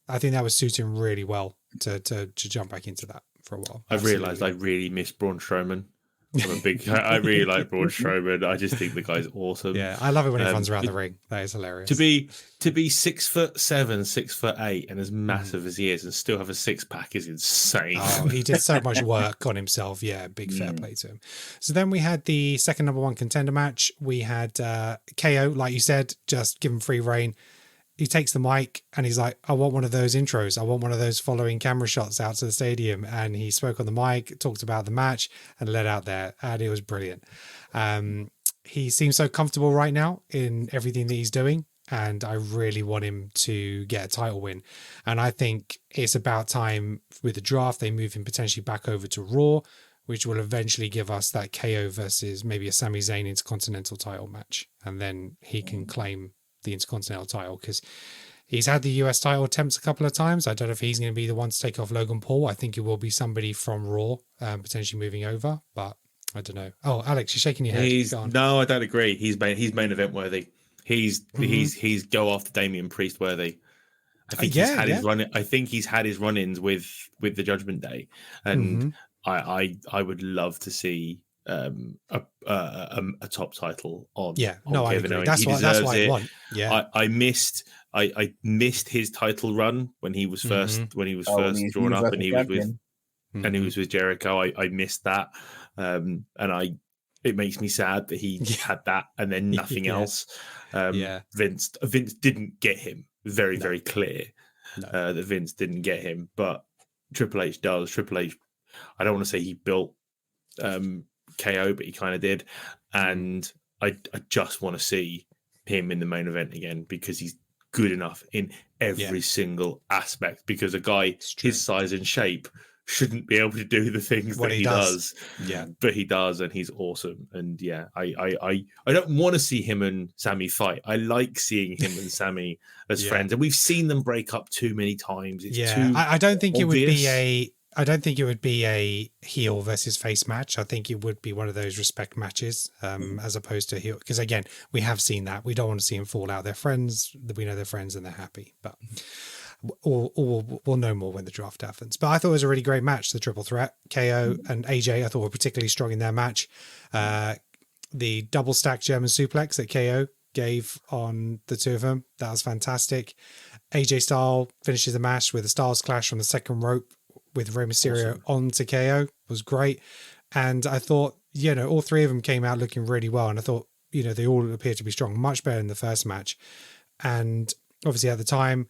I think that would suit him really well to jump back into that for a while. I've realised I really miss Braun Strowman. I really like Braun Strowman. I just think the guy's awesome. Yeah, I love it when he runs around the ring. That is hilarious. To be 6'7", 6'8", and as massive as he is, and still have a 6-pack is insane. Oh, he did so much work on himself. Yeah, big fair play to him. So then we had the second number one contender match. We had KO, like you said, just give him free reign. He takes the mic and he's like, I want one of those intros. I want one of those following camera shots out to the stadium. And he spoke on the mic, talked about the match and led out there. And it was brilliant. He seems so comfortable right now in everything that he's doing. And I really want him to get a title win. And I think it's about time with the draft, they move him potentially back over to Raw, which will eventually give us that KO versus maybe a Sami Zayn Intercontinental title match. And then he can claim the Intercontinental title because he's had the US title attempts a couple of times. I don't know if he's going to be the one to take off Logan Paul. I think it will be somebody from Raw potentially moving over, but I don't know. Oh, Alex, you're shaking your head. No, I don't agree. He's main event worthy. He's go after Damian Priest worthy. I think he's had his run. I think he's had his run-ins with the Judgment Day, and I would love to see a top title on. I agree. That's what I want. Yeah, I missed his title run when he was first drawn up, and he was with Jericho. I missed that, and it makes me sad that he had that and then nothing else. Vince didn't get him. Very clear that Vince didn't get him, but Triple H does. Triple H, I don't want to say he built KO, but he kind of did, and I just want to see him in the main event again because he's good enough in every single aspect. Because a guy his size and shape shouldn't be able to do the things that he does. Yeah, but he does, and he's awesome. And I don't want to see him and Sammy fight. I like seeing him and Sammy as friends, and we've seen them break up too many times. It's too I don't think obvious. it would be a heel versus face match. I think it would be one of those respect matches, as opposed to heel. Because again, we have seen that. We don't want to see them fall out. They're friends. We know they're friends and they're happy. But we'll know more when the draft happens. But I thought it was a really great match. The triple threat, KO and AJ, I thought were particularly strong in their match. The double stack German suplex that KO gave on the two of them, that was fantastic. AJ Styles finishes the match with a Styles clash from the second rope with Rey Mysterio onto KO. Was great. And I thought, all three of them came out looking really well. And I thought, they all appeared to be strong, much better in the first match. And obviously at the time,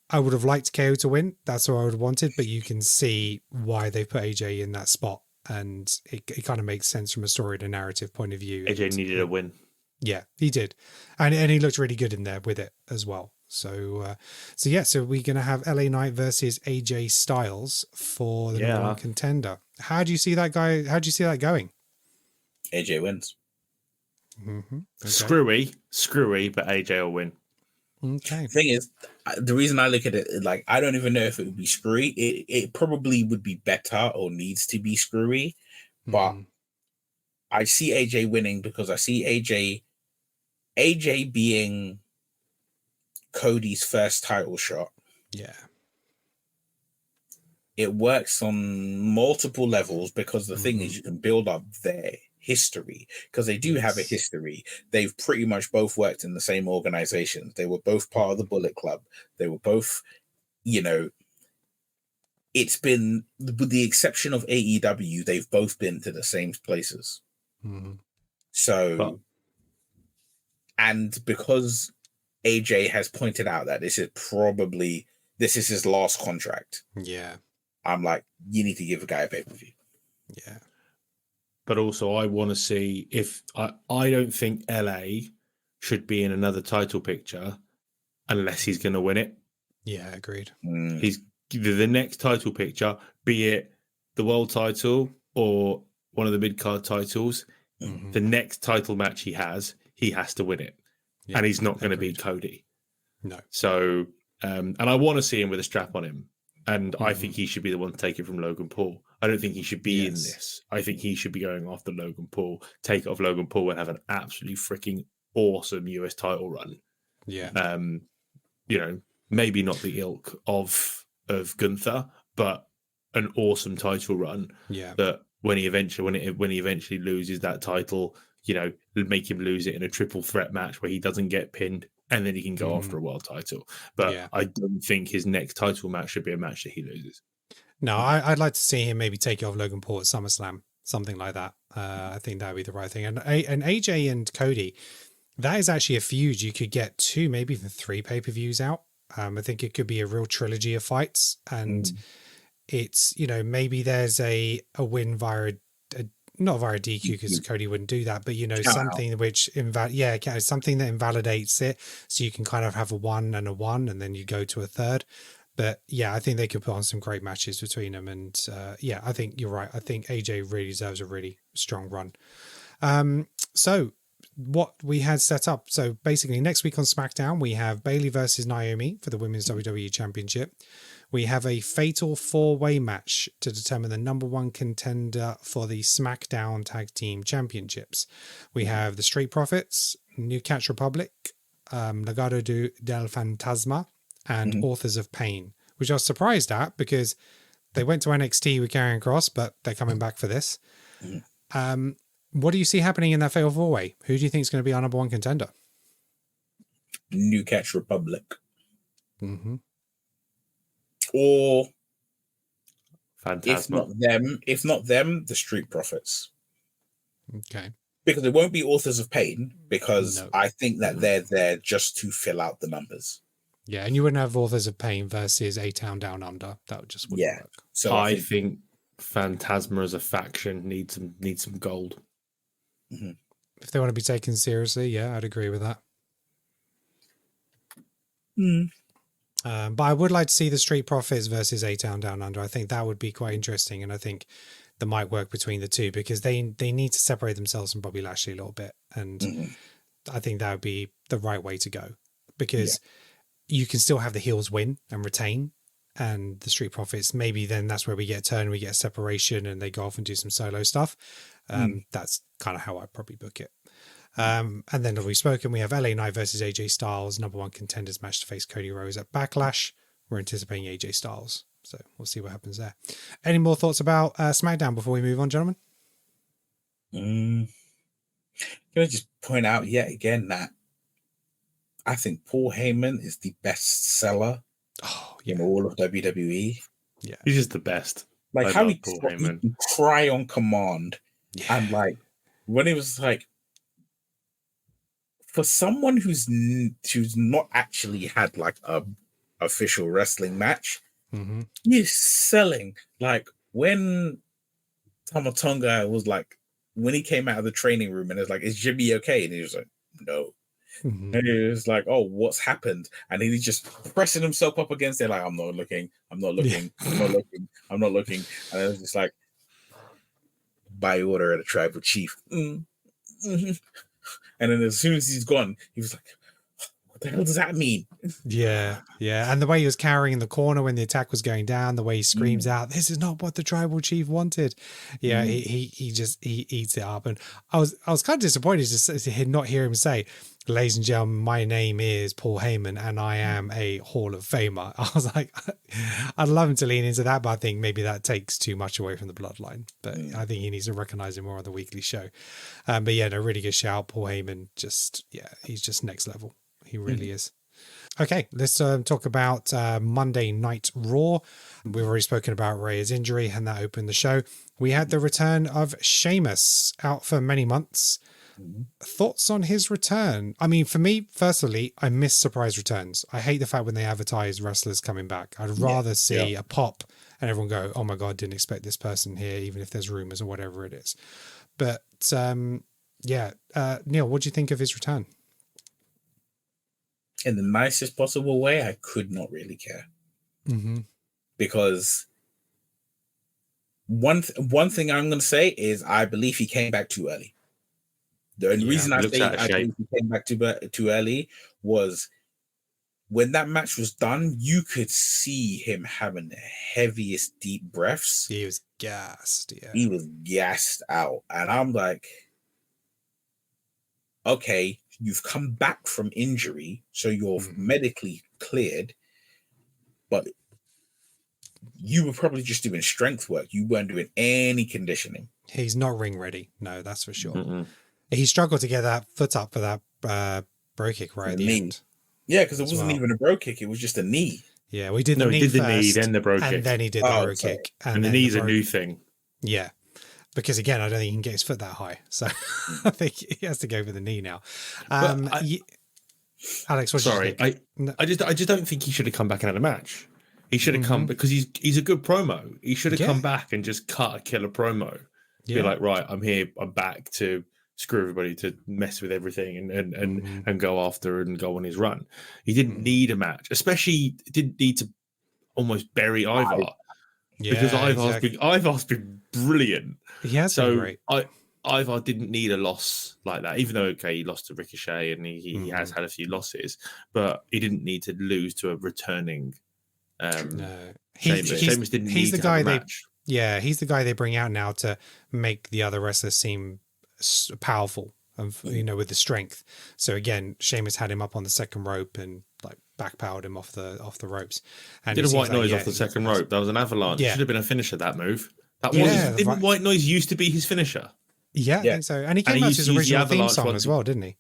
I would have liked KO to win. That's what I would have wanted. But you can see why they put AJ in that spot. And it kind of makes sense from a story and a narrative point of view. AJ needed a win. Yeah, he did. And he looked really good in there with it as well. So we're going to have LA Knight versus AJ Styles for the number one contender. How do you see that guy? How do you see that going? AJ wins. Mm-hmm. Okay. Screwy, but AJ will win. Okay. The thing is, the reason I look at it, like, I don't even know if it would be screwy. It probably would be better or needs to be screwy, but I see AJ winning because I see AJ being Cody's first title shot. Yeah. It works on multiple levels because the thing is you can build up their history because they do have a history. They've pretty much both worked in the same organizations. They were both part of the Bullet Club. They were both, it's been, with the exception of AEW, they've both been to the same places. So, and because AJ has pointed out that this is his last contract. Yeah. I'm like, you need to give a guy a pay-per-view. Yeah. But also, I want to see if I don't think LA should be in another title picture unless he's going to win it. Yeah, agreed. He's the next title picture, be it the world title or one of the mid-card titles. The next title match he has to win it. Yeah, and he's not going to beat Cody. No. So, and I want to see him with a strap on him. And I think he should be the one to take it from Logan Paul. I don't think he should be in this. I think he should be going after Logan Paul, take it off Logan Paul, and have an absolutely freaking awesome US title run. Yeah. Maybe not the ilk of Gunther, but an awesome title run. Yeah. That when he eventually loses that title, make him lose it in a triple threat match where he doesn't get pinned. And then he can go after a world title. But I don't think his next title match should be a match that he loses. No, I'd like to see him maybe take it off Logan Paul at SummerSlam, something like that. I think that would be the right thing. And AJ and Cody, that is actually a feud you could get 2, maybe even 3 pay-per-views out. I think it could be a real trilogy of fights. And it's, maybe there's a win via not via DQ because Cody wouldn't do that, but something which something that invalidates it, so you can kind of have a 1 and a 1, and then you go to a third. But yeah, I think they could put on some great matches between them, and I think you're right. I think AJ really deserves a really strong run. So what we had set up. So basically, next week on SmackDown, we have Bayley versus Naomi for the Women's WWE Championship. We have a fatal 4-way match to determine the number 1 contender for the SmackDown Tag Team Championships. We have the Street Profits, New Catch Republic, Legado del Fantasma, and Authors of Pain, which I was surprised at because they went to NXT with Karrion Kross, but they're coming back for this. What do you see happening in that fatal 4-way? Who do you think is going to be our number 1 contender? New Catch Republic. Or Fantasma. if not them, the Street Profits. Okay. Because it won't be Authors of Pain, because I think that they're there just to fill out the numbers. Yeah, and you wouldn't have Authors of Pain versus A-Town Down Under. That would just wouldn't work. So I think Phantasma as a faction needs some gold. If they want to be taken seriously, yeah, I'd agree with that. But I would like to see the Street Profits versus A-Town Down Under. I think that would be quite interesting, and I think that might work between the two because they need to separate themselves from Bobby Lashley a little bit, and I think that would be the right way to go because you can still have the heels win and retain, and the Street Profits, maybe then that's where we get a turn, we get a separation, and they go off and do some solo stuff. That's kind of how I'd probably book it. And then as we've spoken, we have LA Knight versus AJ Styles, number 1 contenders match to face Cody Rhodes at Backlash. We're anticipating AJ Styles, so we'll see what happens there. Any more thoughts about SmackDown before we move on, gentlemen? Can I just point out yet again that I think Paul Heyman is the best seller in all of WWE. Yeah, he's just the best. Like how he can cry on command, and like when he was like, for someone who's not actually had like a official wrestling match, he's selling. Like when Tama Tonga was like, when he came out of the training room and it was like, is Jimmy okay? And he was like, no. And he was like, oh, what's happened? And he's just pressing himself up against it, like, I'm not looking. And it was just like, by order of the tribal chief. And then as soon as he's gone, he was like, the hell does that mean? Yeah. And the way he was carrying in the corner when the attack was going down, the way he screams out, "This is not what the tribal chief wanted." Yeah, he eats it up. And I was kind of disappointed to not hear him say, "Ladies and gentlemen, my name is Paul Heyman and I am a Hall of Famer." I was like, I'd love him to lean into that, but I think maybe that takes too much away from the bloodline. But I think he needs to recognize it more on the weekly show. But yeah, no, really good shout. Paul Heyman, he's just next level. He really is. Okay, let's talk about Monday Night Raw. We've already spoken about Rhea's injury, and that opened the show. We had the return of Sheamus, out for many months. Thoughts on his return? I mean, for me, personally, I miss surprise returns. I hate the fact when they advertise wrestlers coming back. I'd rather see a pop and everyone go, "Oh my God, didn't expect this person here," even if there's rumors or whatever it is. But Neil, what do you think of his return? In the nicest possible way, I could not really care. Because one thing I'm going to say is I believe he came back too early. The only reason I say I believe he came back too early was when that match was done, you could see him having the heaviest deep breaths. He was gassed. Yeah, he was gassed out, and I'm like, okay, you've come back from injury, so you're medically cleared, but you were probably just doing strength work. You weren't doing any conditioning. He's not ring ready. No, that's for sure. He struggled to get that foot up for that bro kick right at the end. Yeah, because it wasn't even a bro kick. It was just a knee. Yeah, we did the knee he did first, the knee, then the bro kick. And then he did the bro kick. And the knee's a new thing. Yeah. Because again, I don't think he can get his foot that high. So I think he has to go for the knee now. Alex, what sorry, I just don't think he should have come back and had a match. He should have come because he's a good promo. He should have come back and just cut a killer promo. Be like, right, I'm here, I'm back to screw everybody, to mess with everything and go after and go on his run. He didn't need a match, especially didn't need to almost bury Ivar. Because Ivar's been brilliant. He has been great. Ivar didn't need a loss like that, even though he lost to Ricochet and he has had a few losses, but he didn't need to lose to a returning. No, Sheamus didn't need to have a match. He's the guy they bring out now to make the other wrestlers seem powerful, with the strength. So again, Sheamus had him up on the second rope and like backpowered him off the ropes. And did a white noise off the second rope. That was an avalanche. Yeah. Should have been a finisher, that move. Didn't white noise used to be his finisher? Yeah, I think so. And he came out to his original theme song as well, didn't he?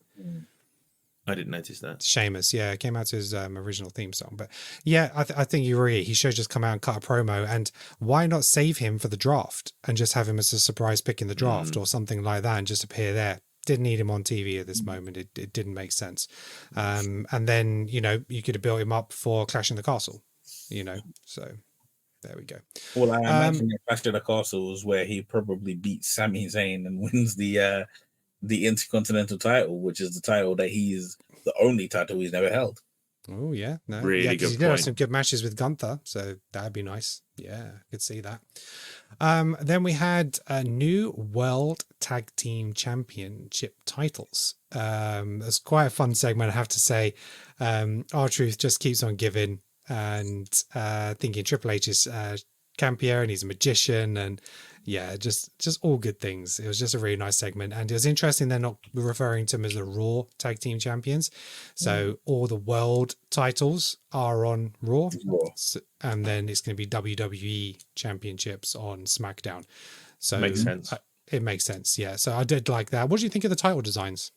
I didn't notice that. Sheamus, it came out to his original theme song. But yeah, I think you're right. He should just come out and cut a promo. And why not save him for the draft and just have him as a surprise pick in the draft or something like that and just appear there? Didn't need him on TV at this moment. It didn't make sense. And then, you could have built him up for Clash in the Castle, so there we go. Well, I imagine Clash in the Castle was where he probably beats Sami Zayn and wins the Intercontinental title, which is the title that he's the only title he's never held. Oh yeah, no, really good. He did have some good matches with Gunther, so that'd be nice. Yeah, I could see that. Then we had a new World Tag Team Championship titles. It's quite a fun segment, I have to say. R-Truth just keeps on giving and thinking Triple H is campier and he's a magician and just all good things. It was just a really nice segment, and it was interesting they're not referring to them as the Raw Tag Team Champions. So all the world titles are on Raw. So, and then it's going to be WWE Championships on SmackDown. So makes sense. It makes sense, yeah. So I did like that. What do you think of the title designs?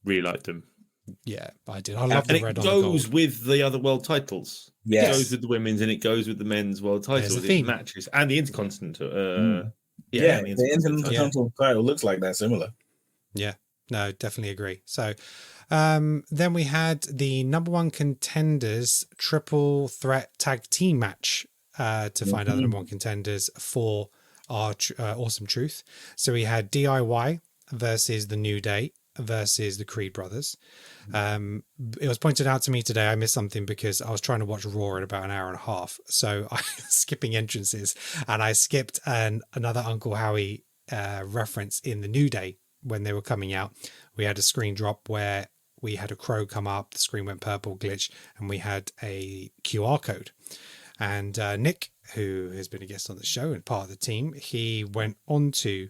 Really liked them. Yeah, I did. I love the red on the gold. gold. It goes with the other world titles. Yes. It goes with the women's and it goes with the men's world titles. It matches. And the Intercontinental. The Intercontinental title looks like that, similar. Yeah, no, definitely agree. So then we had the number one contenders triple threat tag team match to find out the number one contenders for our Awesome Truth. So we had DIY versus the New Day versus the Creed brothers. It was pointed out to me today I missed something because I was trying to watch Raw in about an hour and a half, so I was skipping entrances, and I skipped another Uncle Howie reference in the New Day when they were coming out. We had a screen drop where we had a crow come up, the screen went purple, glitch, and we had a QR code. And Nick, who has been a guest on the show and part of the team, he went onto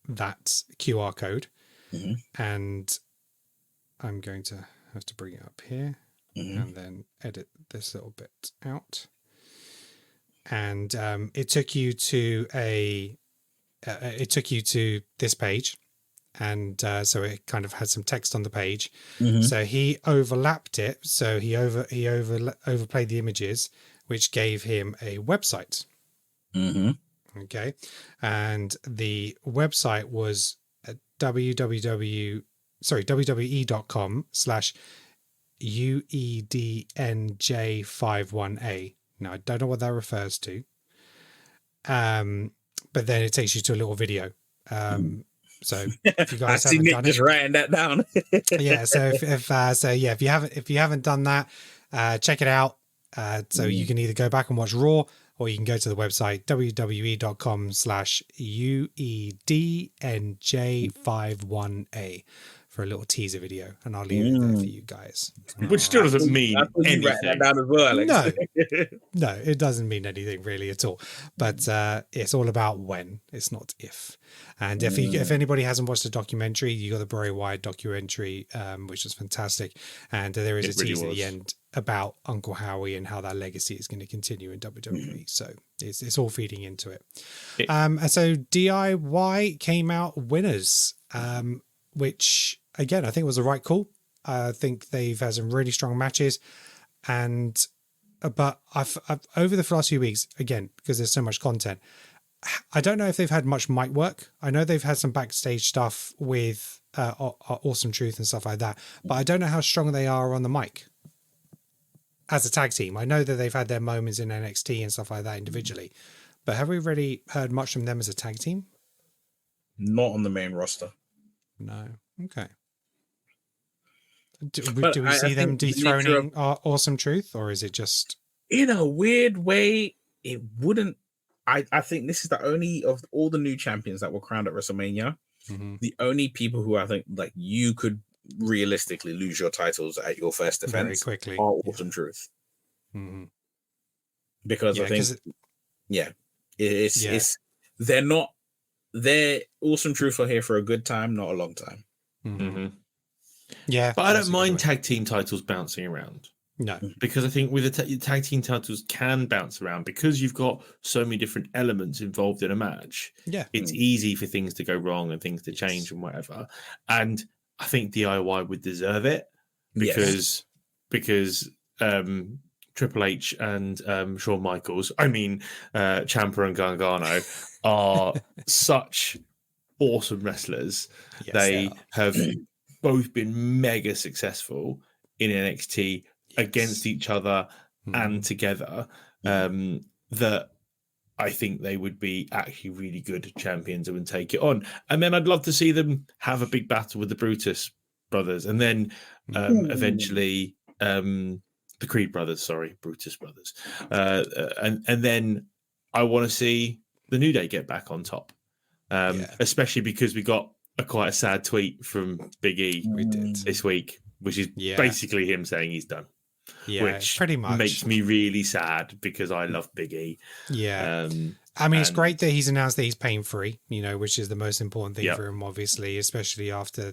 that QR code, and I'm going to have to bring it up here and then edit this little bit out. And it took you to this page, and so it kind of had some text on the page. So he overlapped it, so he overplayed the images, which gave him a website. Okay, and the website was www.uednj51a. Now I don't know what that refers to, but then it takes you to a little video. So if you guys haven't done just it, writing that down. yeah. So if you haven't done that, check it out. So you can either go back and watch Raw, or you can go to the website www.uednj51a for a little teaser video, and I'll leave it there for you guys. Which still doesn't mean anything. That down as well, Alex. No, it doesn't mean anything really at all. But it's all about when, it's not if. And if anybody hasn't watched the documentary, you got the Bray Wyatt documentary, which was fantastic. And there is a tease at the end about Uncle Howie and how that legacy is going to continue in WWE. So it's all feeding into it. And so DIY came out winners, which again, I think was the right call. I think they've had some really strong matches, but I've over the last few weeks, again, because there's so much content, I don't know if they've had much mic work. I know they've had some backstage stuff with Awesome Truth and stuff like that, but I don't know how strong they are on the mic as a tag team. I know that they've had their moments in NXT and stuff like that individually, but have we really heard much from them as a tag team? Not on the main roster. No. Okay. Do we see them dethroning Awesome Truth, or is it just... In a weird way, it wouldn't... I think this is the only of all the new champions that were crowned at WrestleMania, the only people who I think like you could realistically lose your titles at your first defense very quickly are Awesome Truth. Because I think... It's they're Awesome Truth are here for a good time, not a long time. Yeah, but I don't mind tag team titles bouncing around. No, because I think with the tag team titles can bounce around because you've got so many different elements involved in a match. Yeah, it's easy for things to go wrong and things to change and whatever. And I think DIY would deserve it because Triple H and Shawn Michaels, Ciampa and Gargano are such awesome wrestlers. Yes, they have both been mega successful in NXT against each other and together, that I think they would be actually really good champions and would take it on. And then I'd love to see them have a big battle with the Brutus brothers, and then eventually the Creed brothers, Brutus brothers. And then I want to see the New Day get back on top, especially because we got quite a sad tweet from Big E this week, which is basically him saying he's done. Yeah, which pretty much makes me really sad because I love Big E. Yeah. It's great that he's announced that he's pain free, which is the most important thing for him, obviously, especially after,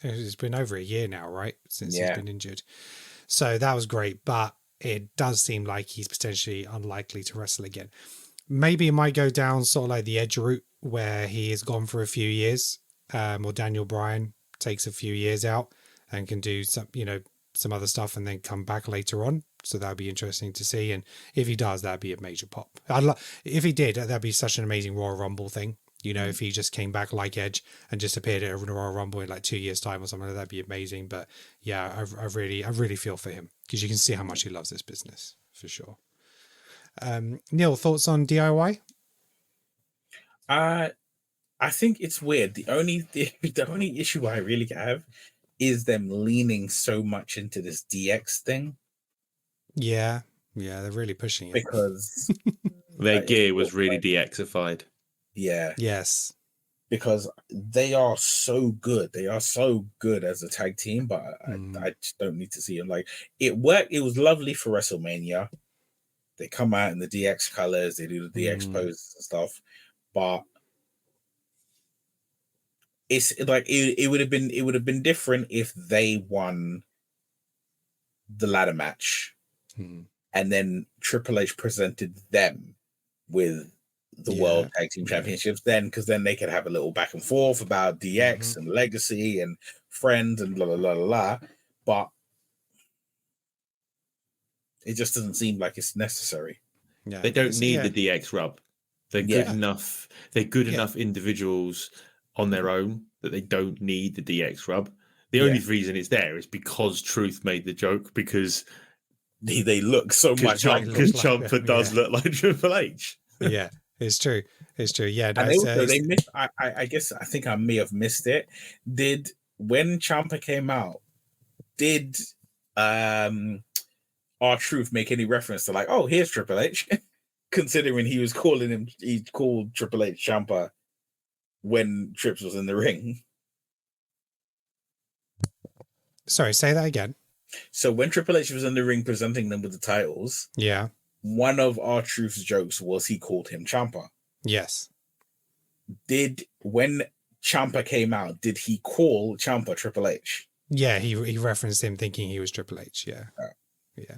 it's been over a year now, right? Since he's been injured. So that was great, but it does seem like he's potentially unlikely to wrestle again. Maybe it might go down sort of like the Edge route where he is gone for a few years, or Daniel Bryan takes a few years out and can do some other stuff and then come back later on. So that'd be interesting to see. And if he does, that'd be a major pop. If he did, that'd be such an amazing Royal Rumble thing. If he just came back like Edge and just appeared at a Royal Rumble in like 2 years' time or something, that'd be amazing. But yeah, I really feel for him because you can see how much he loves this business for sure. Neil, thoughts on DIY? I think it's weird. The only issue I really have is them leaning so much into this DX thing. Yeah, they're really pushing it because their gear was really DXified. Yeah. Yes. because they are so good. They are so good as a tag team, but I just don't need to see them. Like, it worked. It was lovely for WrestleMania. They come out in the DX colors. They do the DX poses and stuff, but it's like it would have been different if they won the ladder match, and then Triple H presented them with the World Tag Team Championships. Then, because then they could have a little back and forth about DX and legacy and friends and blah blah blah blah blah. But it just doesn't seem like it's necessary. Yeah, they don't need the DX rub. They're good enough. They're good enough individuals on their own that they don't need the DX rub. The only reason it's there is because Truth made the joke, because they look so much like, because Ciampa does look like Triple H. Yeah, it's true. It's true. Yeah, and they missed. I guess I think I may have missed it. Did when Ciampa came out? Did R-Truth make any reference to like, oh, here's Triple H? Considering he called Triple H Ciampa when Trips was in the ring. Sorry, say that again. So when Triple H was in the ring presenting them with the titles, one of R-Truth's jokes was he called him Ciampa. Yes. When Ciampa came out, did he call Ciampa Triple H? Yeah, he referenced him thinking he was Triple H. Yeah, yeah.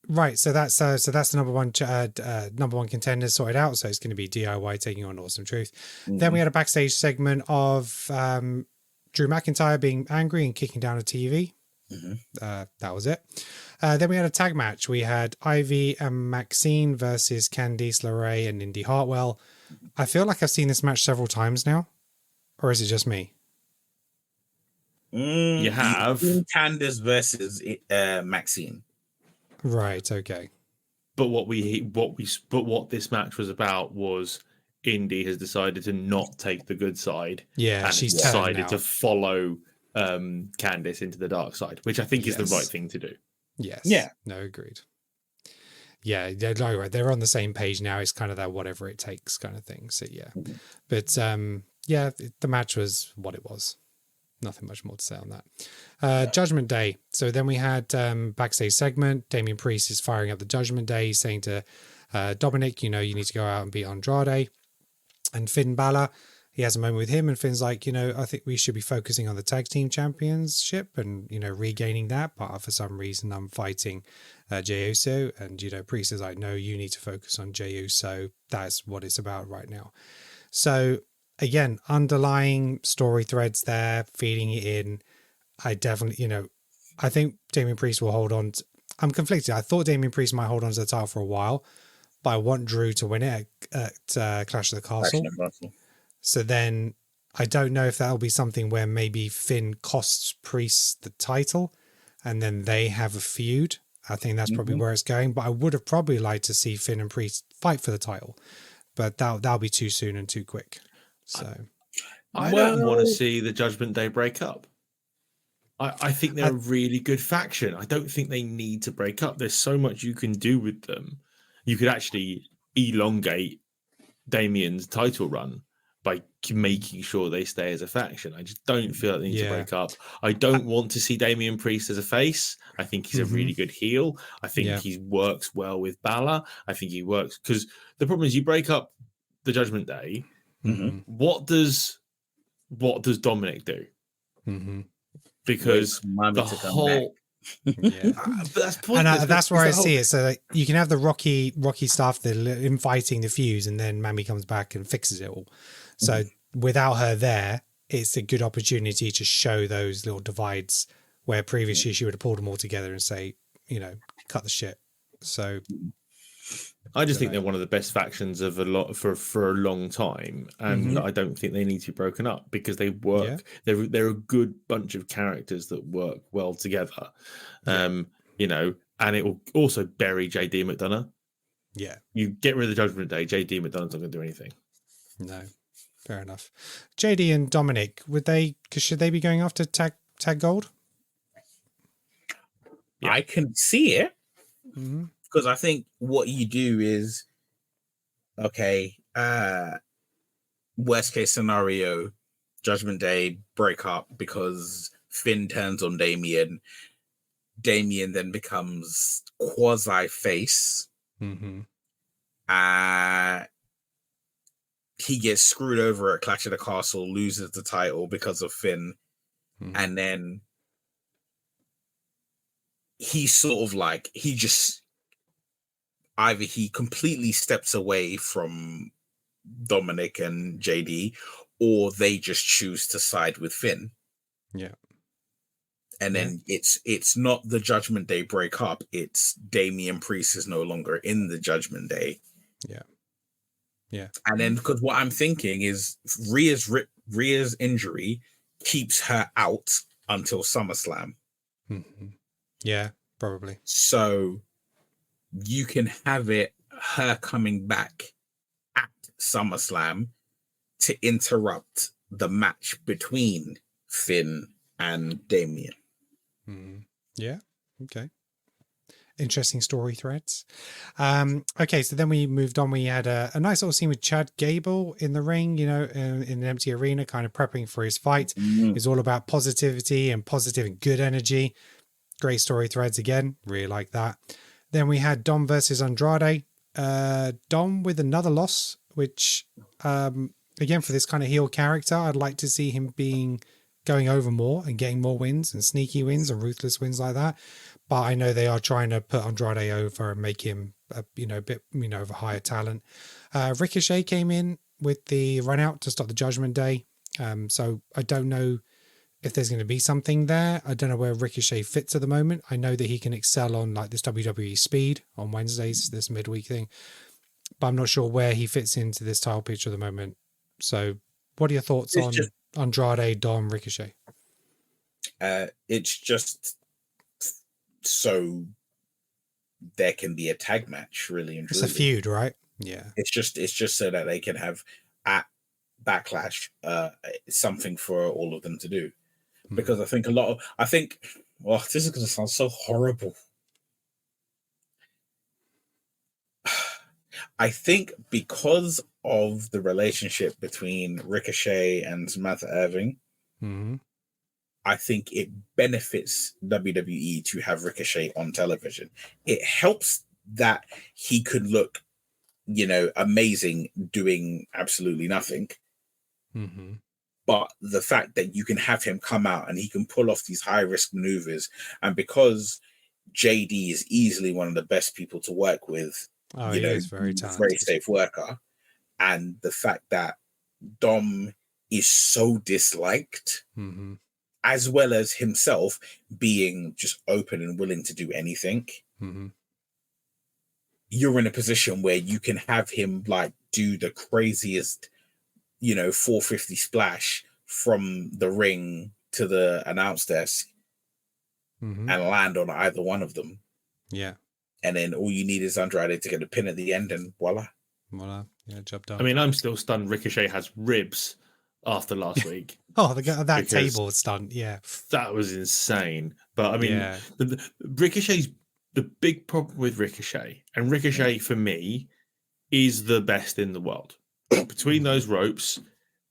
Right, so that's the number one contender sorted out. So it's going to be DIY taking on Awesome Truth. Then we had a backstage segment of Drew McIntyre being angry and kicking down a TV. That was it. Then we had a tag match. We had Ivy and Maxine versus Candice LeRae and Indy Hartwell. I feel like I've seen this match several times now, or is it just me? You have Candice versus Maxine. Right. Okay. But what this match was about was Indy has decided to not take the good side. Yeah, and she's decided to follow Candice into the dark side, which I think is the right thing to do. Yes. Yeah. No, agreed. Yeah, they're on the same page now. It's kind of that whatever it takes kind of thing. So yeah, but the match was what it was. Nothing much more to say on that. Judgment Day. So then we had backstage segment. Damian Priest is firing up the Judgment Day, saying to Dominic, you need to go out and beat Andrade. And Finn Balor, he has a moment with him, and Finn's like, I think we should be focusing on the tag team championship and, regaining that. But for some reason, I'm fighting Jey Uso. And, Priest is like, no, you need to focus on Jey Uso. That's what it's about right now. So, again, underlying story threads there, feeding it in. I definitely, I think Damian Priest will hold on. I'm conflicted. I thought Damian Priest might hold on to the title for a while, but I want Drew to win it at Clash of the Castle. So then I don't know if that'll be something where maybe Finn costs Priest the title and then they have a feud. I think that's probably where it's going, but I would have probably liked to see Finn and Priest fight for the title, but that'll be too soon and too quick. So I don't want to see the Judgment Day break up. I think they're a really good faction. I don't think they need to break up. There's so much you can do with them. You could actually elongate Damian's title run by making sure they stay as a faction. I just don't feel like they need to break up. I don't want to see Damian Priest as a face. I think he's a really good heel. I think he works well with Balor. I think he works because the problem is you break up the Judgment Day. What does Dominic do? Because the whole but that's pointless. And that's where I see it. So like, you can have the Rocky stuff, the inviting the fuse, and then Mammy comes back and fixes it all. So without her there, it's a good opportunity to show those little divides where previously she would have pulled them all together and say, cut the shit. So I just think they're one of the best factions of for a long time, and I don't think they need to be broken up because they work. Yeah. They're a good bunch of characters that work well together, and it will also bury JD McDonough. Yeah, you get rid of the Judgment Day, JD McDonough's not going to do anything. No, fair enough. JD and Dominic, should they be going after tag gold? Yeah. I can see it. Because I think what you do is, okay, worst case scenario, Judgment Day break up because Finn turns on Damien. Damien then becomes quasi face. Mm-hmm. He gets screwed over at Clash of the Castle, loses the title because of Finn, and then he's sort of like either he completely steps away from Dominic and JD, or they just choose to side with Finn. Yeah. And then it's not the Judgment Day break up, it's Damian Priest is no longer in the Judgment Day. Yeah. Yeah. And then because what I'm thinking is Rhea's injury keeps her out until SummerSlam. Mm-hmm. Yeah, probably. So you can have her coming back at SummerSlam to interrupt the match between Finn and Damien. Mm-hmm. Yeah. Okay. Interesting story threads. Okay, so then we moved on. We had a nice little scene with Chad Gable in the ring, in an empty arena, kind of prepping for his fight. It's all about positivity and positive and good energy. Great story threads again. Really like that. Then we had Dom versus Andrade. Dom with another loss, which, again, for this kind of heel character, I'd like to see him going over more and getting more wins and sneaky wins and ruthless wins like that. But I know they are trying to put Andrade over and make him, a bit, of a higher talent. Ricochet came in with the run out to stop the Judgment Day. So I don't know if there's going to be something there. I don't know where Ricochet fits at the moment. I know that he can excel on like this WWE speed on Wednesdays, this midweek thing, but I'm not sure where he fits into this title picture at the moment. So what are your thoughts on Andrade, Dom, Ricochet? It's just so there can be a tag match, really and truly. It's a feud, right? Yeah. It's just so that they can have at Backlash something for all of them to do. Because I think this is going to sound so horrible. I think because of the relationship between Ricochet and Samantha Irving, I think it benefits WWE to have Ricochet on television. It helps that he could look, amazing doing absolutely nothing. But the fact that you can have him come out and he can pull off these high-risk maneuvers, and because JD is easily one of the best people to work with, he is very talented, very safe worker, and the fact that Dom is so disliked, as well as himself being just open and willing to do anything, you're in a position where you can have him like do the craziest 450 splash from the ring to the announce desk and land on either one of them. Yeah. And then all you need is Andrade to get a pin at the end and voila. Yeah, job done. I mean, I'm still stunned Ricochet has ribs after last week. That table stunt, yeah. That was insane. But I mean, Ricochet's the big problem with Ricochet, and Ricochet for me is the best in the world. Between those ropes,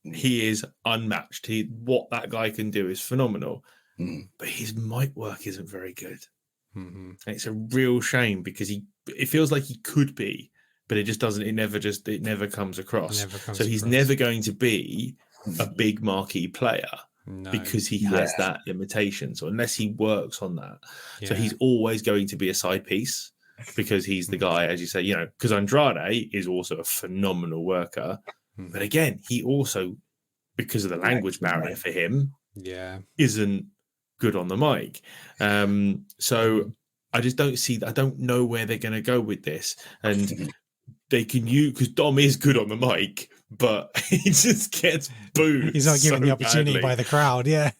he is unmatched. What that guy can do is phenomenal. But his mic work isn't very good. And it's a real shame because it feels like he could be, but it just doesn't. It never comes across. He's never going to be a big marquee player because he has that limitation. So unless he works on that, so he's always going to be a side piece. Because he's the guy, as you say, because Andrade is also a phenomenal worker. But again, he also, because of the language barrier for him, isn't good on the mic. So I just don't see that. I don't know where they're going to go with this. And they can use, because Dom is good on the mic, but he just gets booed. He's not given the opportunity badly by the crowd. Yeah.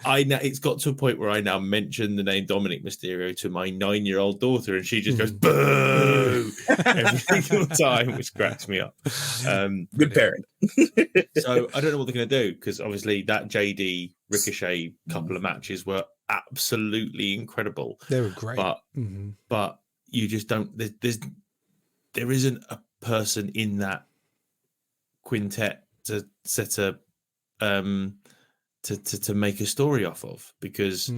I now, it's got to a point where I now mention the name Dominic Mysterio to my 9-year-old daughter, and she just goes boo every single time, which cracks me up. Good parent. So I don't know what they're going to do, because obviously that JD Ricochet couple of matches were absolutely incredible. They were great. But you just don't. There isn't a person in that quintet set a to make a story off of, because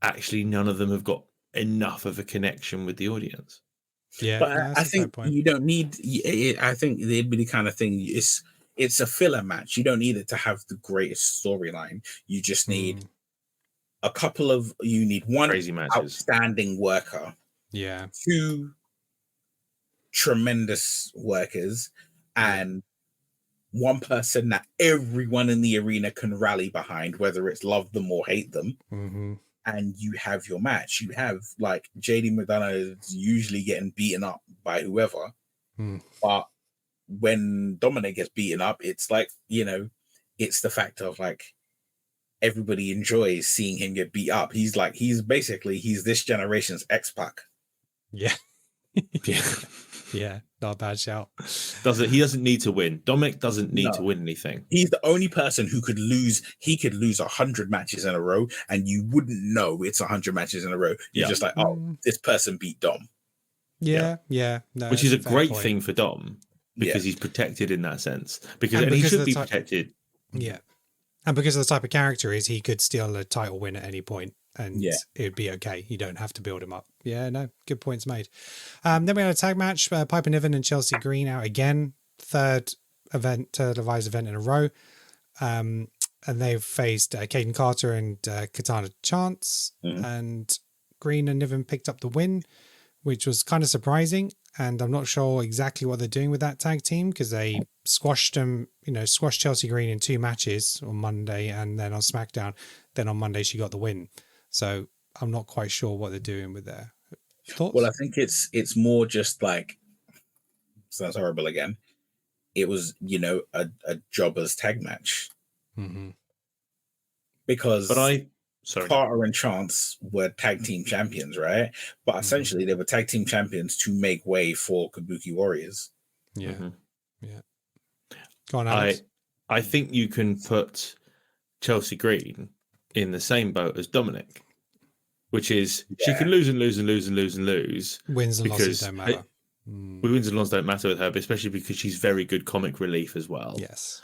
actually none of them have got enough of a connection with the audience. Yeah, But no, I that's a fair think point. you don't need. I think it'd be the kind of thing. It's a filler match. You don't need it to have the greatest storyline. You just need a couple of. You need one Crazy matches. outstanding worker, Yeah, two tremendous workers, and one person that everyone in the arena can rally behind, whether it's love them or hate them. And you have your match. You have like JD McDonough is usually getting beaten up by whoever, but when Dominic gets beaten up, it's like, it's the fact of like everybody enjoys seeing him get beat up. He's this generation's X-Pac. Yeah. Yeah, not a bad shout. He doesn't need to win. Dominic doesn't need to win anything. He's the only person who could lose. He could lose 100 matches in a row, and you wouldn't know it's 100 matches in a row. You're just like, oh, this person beat Dom. Yeah. No, which is a great thing for Dom, because he's protected in that sense. Because he should be protected. Yeah. And because of the type of character he could steal a title win at any point, and it'd be okay. You don't have to build him up. Yeah, no, good points made. Then we had a tag match, Piper Niven and Chelsea Green out again. Third televised event in a row. And they've faced Caden Carter and Katana Chance. And Green and Niven picked up the win, which was kind of surprising. And I'm not sure exactly what they're doing with that tag team, because they squashed Chelsea Green in 2 matches on Monday, and then on SmackDown. Then on Monday, she got the win. So I'm not quite sure what they're doing with their thoughts. Well, I think it's more just like, sounds horrible again. It was, a jobbers tag match. Because Carter and Chance were tag team champions, right? But essentially they were tag team champions to make way for Kabuki Warriors. Yeah. Go on, Alex. I think you can put Chelsea Green in the same boat as Dominic, which is she can lose and lose and lose and lose and lose. Wins and losses don't matter. Wins and losses don't matter with her, but especially because she's very good comic relief as well. Yes.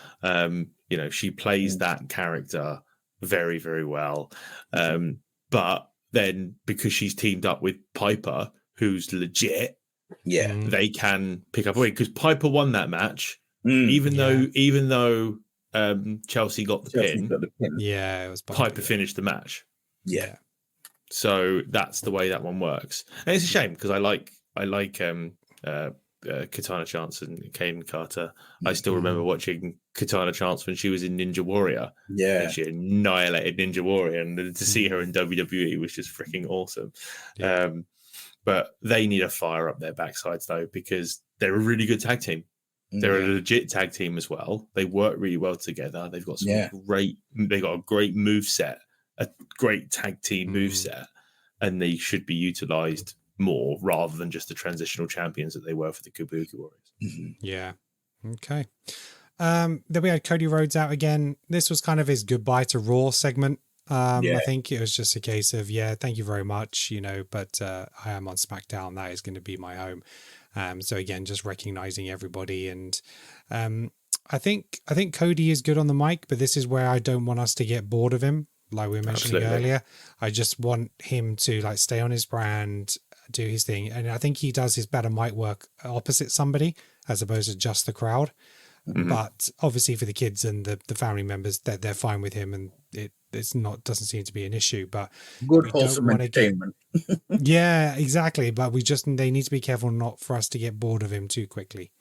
She plays that character very, very well. But then because she's teamed up with Piper, who's legit, they can pick up a win, because Piper won that match, even though Chelsea got the pin. Yeah, it was Piper finished the match. Yeah. So that's the way that one works. And it's a shame, because I like Katana Chance and Caden Carter. I still remember watching Katana Chance when she was in Ninja Warrior. Yeah. And she annihilated Ninja Warrior, and to see her in WWE was just freaking awesome. Yeah. But they need a fire up their backsides, though, because they're a really good tag team. They're a legit tag team as well. They work really well together. They've got they've got a great move set, a great tag team move set, and they should be utilized more rather than just the transitional champions that they were for the Kabuki Warriors. Yeah. Okay. Then we had Cody Rhodes out again. This was kind of his goodbye to Raw segment. I think it was just a case of, thank you very much, but I am on SmackDown. That is going to be my home. So again, just recognizing everybody. And I think Cody is good on the mic, but this is where I don't want us to get bored of him. Like we were mentioning earlier, I just want him to stay on his brand, do his thing. And I think he does his better mic work opposite somebody as opposed to just the crowd. But obviously for the kids and the family members, that they're fine with him, and doesn't seem to be an issue. But good wholesome entertainment. Yeah, exactly. But they need to be careful not for us to get bored of him too quickly,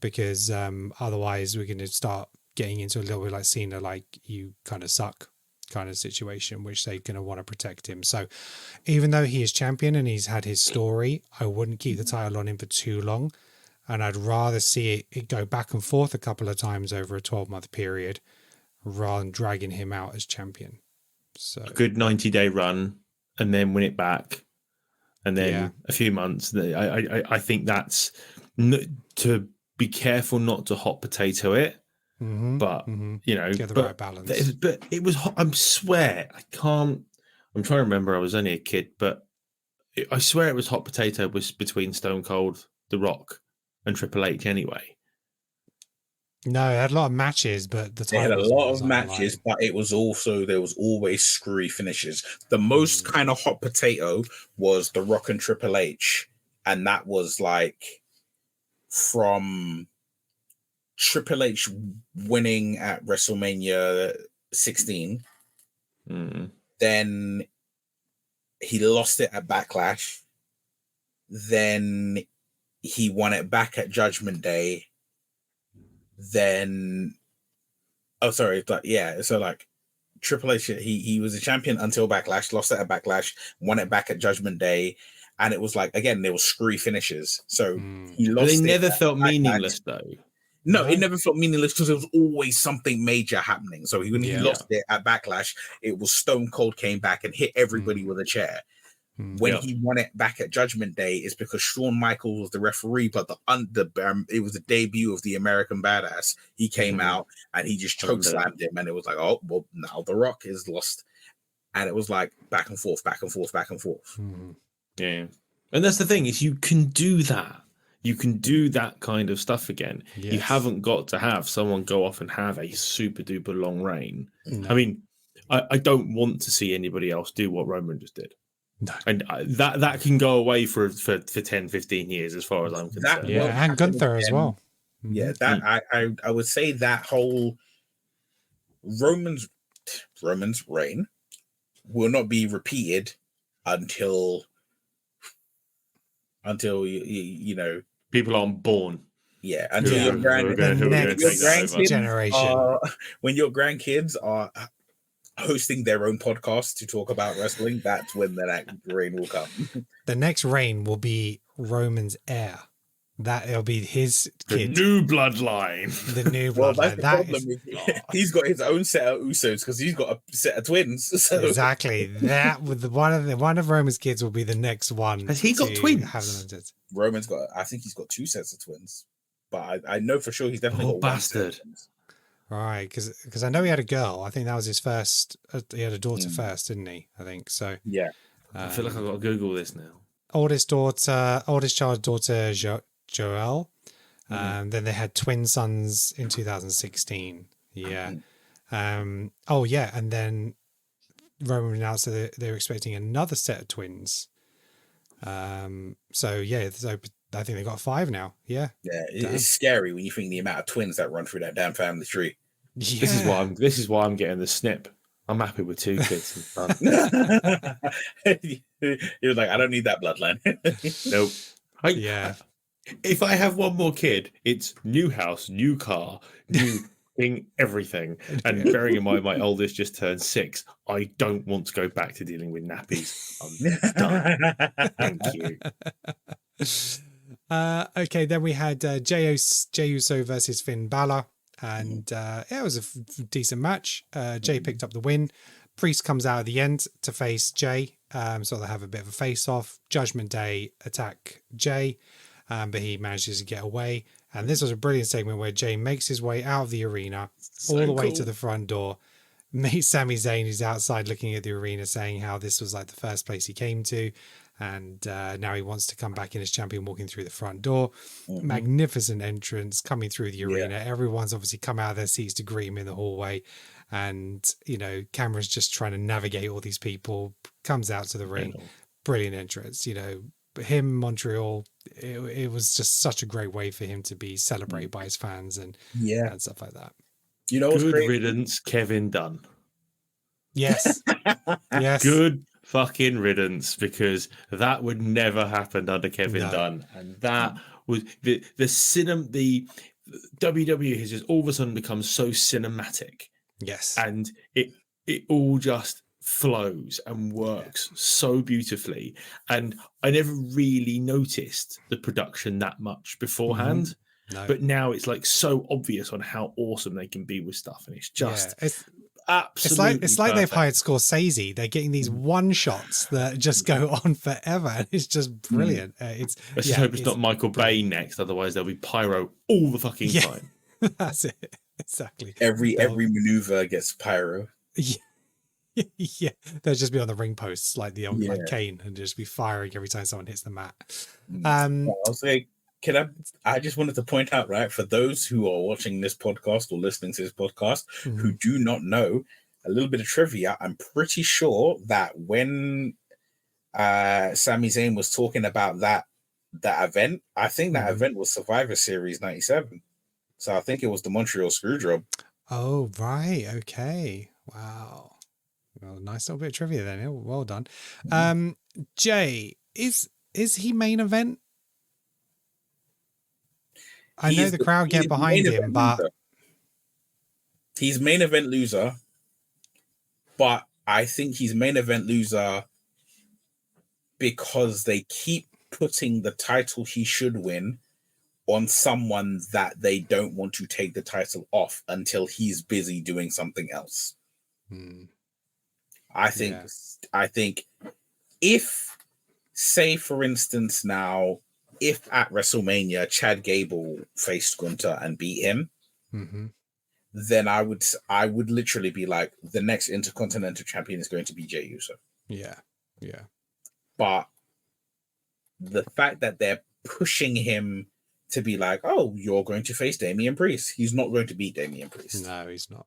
because otherwise we're going to start getting into a little bit like Cena, like you kind of suck kind of situation, which they're going to want to protect him. So even though he is champion and he's had his story, I wouldn't keep the title on him for too long. And I'd rather see it go back and forth a couple of times over a 12-month period rather than dragging him out as champion. So a good 90-day run and then win it back. And then a few months. I think that's to be careful not to hot potato it. But, get the right balance. But it was hot. I'm trying to remember. I was only a kid, but I swear it was hot potato was between Stone Cold, The Rock, and Triple H anyway. No, they had a lot of matches, but the They had a titles lot was of on the matches, line. but it was also there was always screwy finishes. The most kind of hot potato was The Rock and Triple H, and that was like from Triple H winning at WrestleMania 16. Then he lost it at Backlash. Then he won it back at Judgment Day. Then, oh, sorry, but yeah, so like Triple H, he was a champion until Backlash, lost it at Backlash, won it back at Judgment Day, and it was like, again, there was screwy finishes. So he lost. But they it never at felt Backlash. meaningless, though. No, it never felt meaningless because there was always something major happening. So when he lost it at Backlash, it was Stone Cold came back and hit everybody with a chair. When he won it back at Judgment Day, it's because Shawn Michaels was the referee, but it was the debut of the American Badass. He came out and he just chokeslammed him, and it was like, oh well, now The Rock is lost, and it was like back and forth, back and forth, back and forth. Yeah, and that's the thing is you can do that. You can do that kind of stuff again. Yes. You haven't got to have someone go off and have a super duper long reign. No. I mean, I don't want to see anybody else do what Roman just did. No. And that can go away for 10, 15 years as far as I'm concerned. And Gunther as well. Yeah, I would say that whole Roman's reign will not be repeated until you know people aren't born. Yeah, until your grandkids generation. When your grandkids are hosting their own podcast to talk about wrestling, that's when that reign will come. The next reign will be Roman's heir. That it'll be his kid. The new bloodline. The new bloodline. He's got his own set of Usos because he's got a set of twins. So. Exactly. That with one of Roman's kids will be the next one. Has he got twins? Roman's got. I think he's got 2 sets of twins, but I know for sure he's definitely got bastard. Right, because I know he had a girl. I think that was his first. He had a daughter first, didn't he? I think so. Yeah. I feel like I've got to Google this now. Oldest child's daughter, Joelle. Then they had twin sons in 2016. Yeah. And then Roman announced that they were expecting another set of twins. So I think they got 5 now. Yeah. Yeah, it's scary when you think the amount of twins that run through that damn family tree. Yeah. This is why I'm getting the snip. I'm happy with 2 kids. You're like, I don't need that bloodline. Nope. If I have one more kid, it's new house, new car, new thing, everything. And bearing in mind my oldest just turned 6, I don't want to go back to dealing with nappies. I'm done. Thank you. Okay, then we had Jey Uso versus Finn Balor, and it was a decent match. Jey picked up the win. Priest comes out at the end to face Jey, so they have a bit of a face-off. Judgment Day attack Jey, but he manages to get away. And this was a brilliant segment where Jey makes his way out of the arena, all the way to the front door, meets Sami Zayn, who's outside looking at the arena, saying how this was like the first place he came to. And now he wants to come back in as champion, walking through the front door. Magnificent entrance coming through the arena. Everyone's obviously come out of their seats to greet him in the hallway. And, camera's just trying to navigate all these people. Comes out to the ring. Brilliant entrance. Him, Montreal, it was just such a great way for him to be celebrated by his fans and stuff like that. Good riddance, Kevin Dunn. Yes. Yes. Good fucking riddance, because that would never happen under Kevin Dunn, and that was the WWE has just all of a sudden become so cinematic. Yes, and it all just flows and works so beautifully, and I never really noticed the production that much beforehand. But now it's like so obvious on how awesome they can be with stuff, and it's just absolutely it's like they've hired Scorsese. They're getting these one shots that just go on forever, and it's just brilliant. Let's just hope it's not Michael Bay next, otherwise there'll be pyro all the fucking time. That's it. Exactly. Every maneuver gets pyro. Yeah, they'll just be on the ring posts like the old like Kane, and just be firing every time someone hits the mat. I'll say I just wanted to point out, right, for those who are watching this podcast or listening to this podcast who do not know, a little bit of trivia. I'm pretty sure that when Sami Zayn was talking about that event, I think that event was Survivor Series 97. So I think it was the Montreal Screwjob. Oh, right. Okay. Wow. Well, nice little bit of trivia then. Well done. Jay, is he main event? I know the crowd get behind him, but he's main event loser. But I think he's main event loser because they keep putting the title he should win on someone that they don't want to take the title off until he's busy doing something else. I think if, say for instance now, if at WrestleMania Chad Gable faced Gunther and beat him, then I would literally be like, the next Intercontinental Champion is going to be Jey Uso. Yeah. But the fact that they're pushing him to be like, oh, you're going to face Damian Priest. He's not going to beat Damian Priest. No, he's not.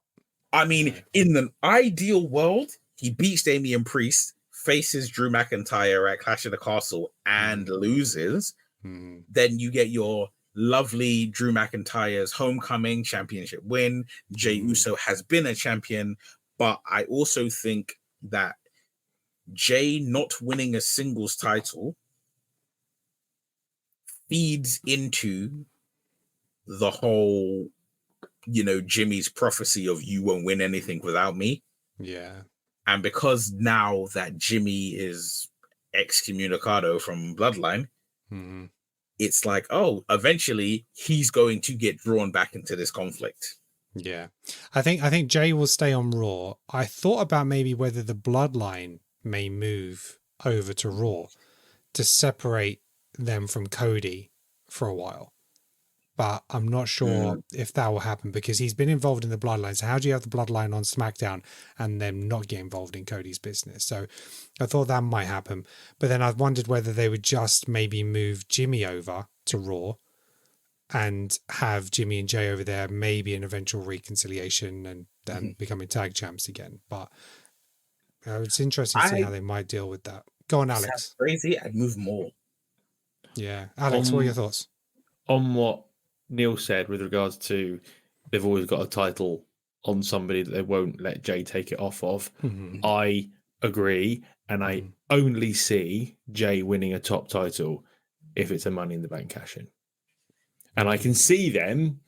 I mean, in the ideal world, he beats Damian Priest, faces Drew McIntyre at Clash of the Castle and loses. Then you get your lovely Drew McIntyre's homecoming championship win. Jey Uso has been a champion, but I also think that Jey not winning a singles title feeds into the whole, Jimmy's prophecy of you won't win anything without me. Yeah. And because now that Jimmy is excommunicado from Bloodline, it's like, oh, eventually he's going to get drawn back into this conflict. Yeah. I think Jay will stay on Raw. I thought about maybe whether the Bloodline may move over to Raw to separate them from Cody for a while. But I'm not sure if that will happen because he's been involved in the Bloodline. So how do you have the Bloodline on SmackDown and then not get involved in Cody's business? So I thought that might happen. But then I wondered whether they would just maybe move Jimmy over to Raw and have Jimmy and Jay over there, maybe an eventual reconciliation and then becoming tag champs again. But it's interesting to see how they might deal with that. Go on, Alex. That's crazy. I'd move more. Yeah. Alex, what are your thoughts? On what Neil said with regards to they've always got a title on somebody that they won't let Jay take it off of. I agree, and I only see Jay winning a top title if it's a Money in the Bank cash-in. And I can see them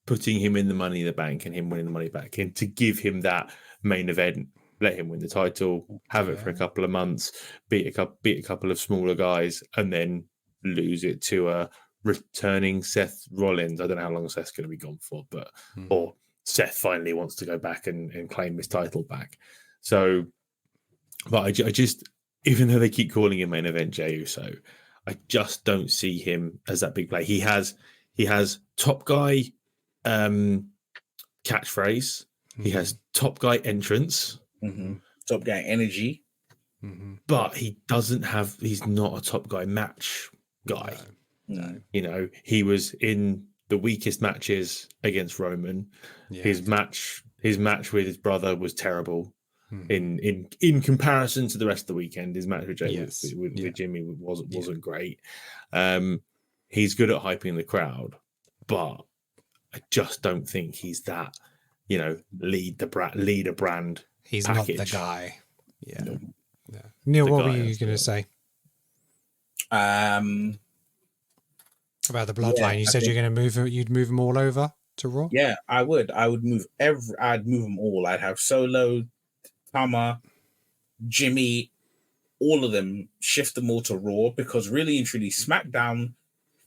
putting him in the Money in the Bank and him winning the money back in to give him that main event, let him win the title, have it for a couple of months, beat a couple of smaller guys, and then lose it to a returning Seth Rollins. I don't know how long Seth's going to be gone for, but or Seth finally wants to go back and claim his title back. So, but I just, even though they keep calling him main event Jey Uso, I just don't see him as that big play. He has top guy catchphrase. He has top guy entrance, top guy energy, but he doesn't have. He's not a top guy match guy. No. He was in the weakest matches against Roman. Yeah. His match with his brother was terrible. In comparison to the rest of the weekend, his match with Jay with Jimmy wasn't great. He's good at hyping the crowd, but I just don't think he's that. Lead a brand. He's package. Not the guy. Yeah. No. Yeah. Neil, what were you going to say? About the Bloodline, you said you're going to you'd move them all over to Raw? Yeah, I would. I would move I'd move them all. I'd have Solo, Tama, Jimmy, all of them, shift them all to Raw because really and truly SmackDown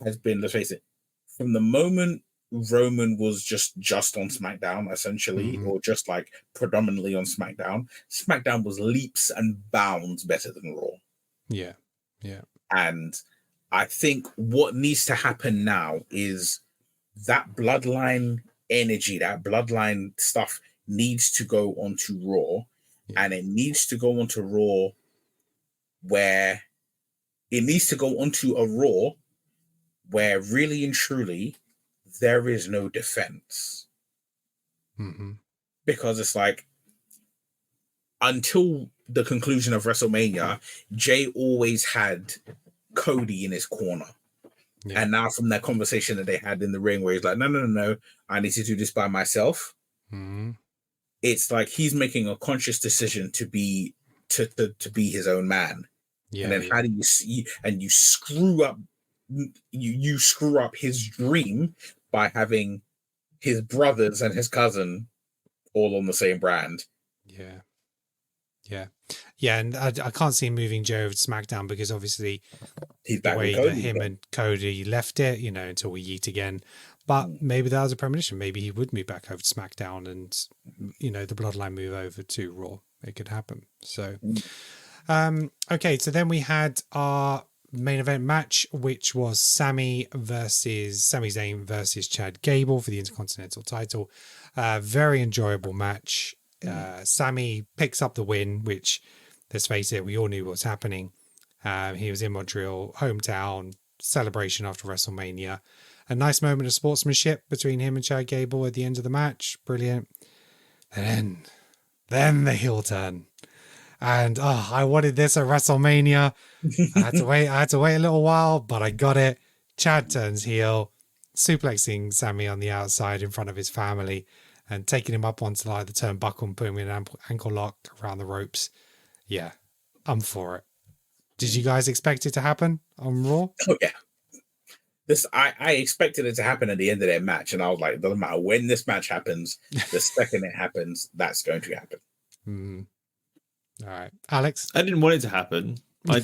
has been, let's face it, from the moment Roman was just on SmackDown, essentially, or just like predominantly on SmackDown was leaps and bounds better than Raw. Yeah. Yeah. And I think what needs to happen now is that Bloodline energy, that Bloodline stuff needs to go onto Raw, and it needs to go onto Raw where really and truly there is no defense. Because it's like, until the conclusion of WrestleMania, Jay always had Cody in his corner. Yeah. And now from that conversation that they had in the ring where he's like, no, I need to do this by myself. It's like he's making a conscious decision to be his own man. Yeah, and then how do you see, and you screw up you screw up his dream by having his brothers and his cousin all on the same brand. Yeah, and I can't see him moving Joe over to SmackDown because obviously he's back the way with Cody that him and Cody left it, until we yeet again. But maybe that was a premonition. Maybe he would move back over to SmackDown and, the Bloodline move over to Raw. It could happen. So, okay. So then we had our main event match, which was Sami Zayn versus Chad Gable for the Intercontinental title. Very enjoyable match. Sami picks up the win, which, let's face it, we all knew what was happening. He was in Montreal, hometown, celebration after WrestleMania. A nice moment of sportsmanship between him and Chad Gable at the end of the match. Brilliant. And then the heel turn. And I wanted this at WrestleMania. I had to wait a little while, but I got it. Chad turns heel, suplexing Sami on the outside in front of his family and taking him up onto the turnbuckle and putting him in an ankle lock around the ropes. Yeah, I'm for it. Did you guys expect it to happen on Raw? Oh, yeah. I expected it to happen at the end of their match, and I was like, it doesn't matter when this match happens, the second it happens, that's going to happen. All right, Alex. I didn't want it to happen. I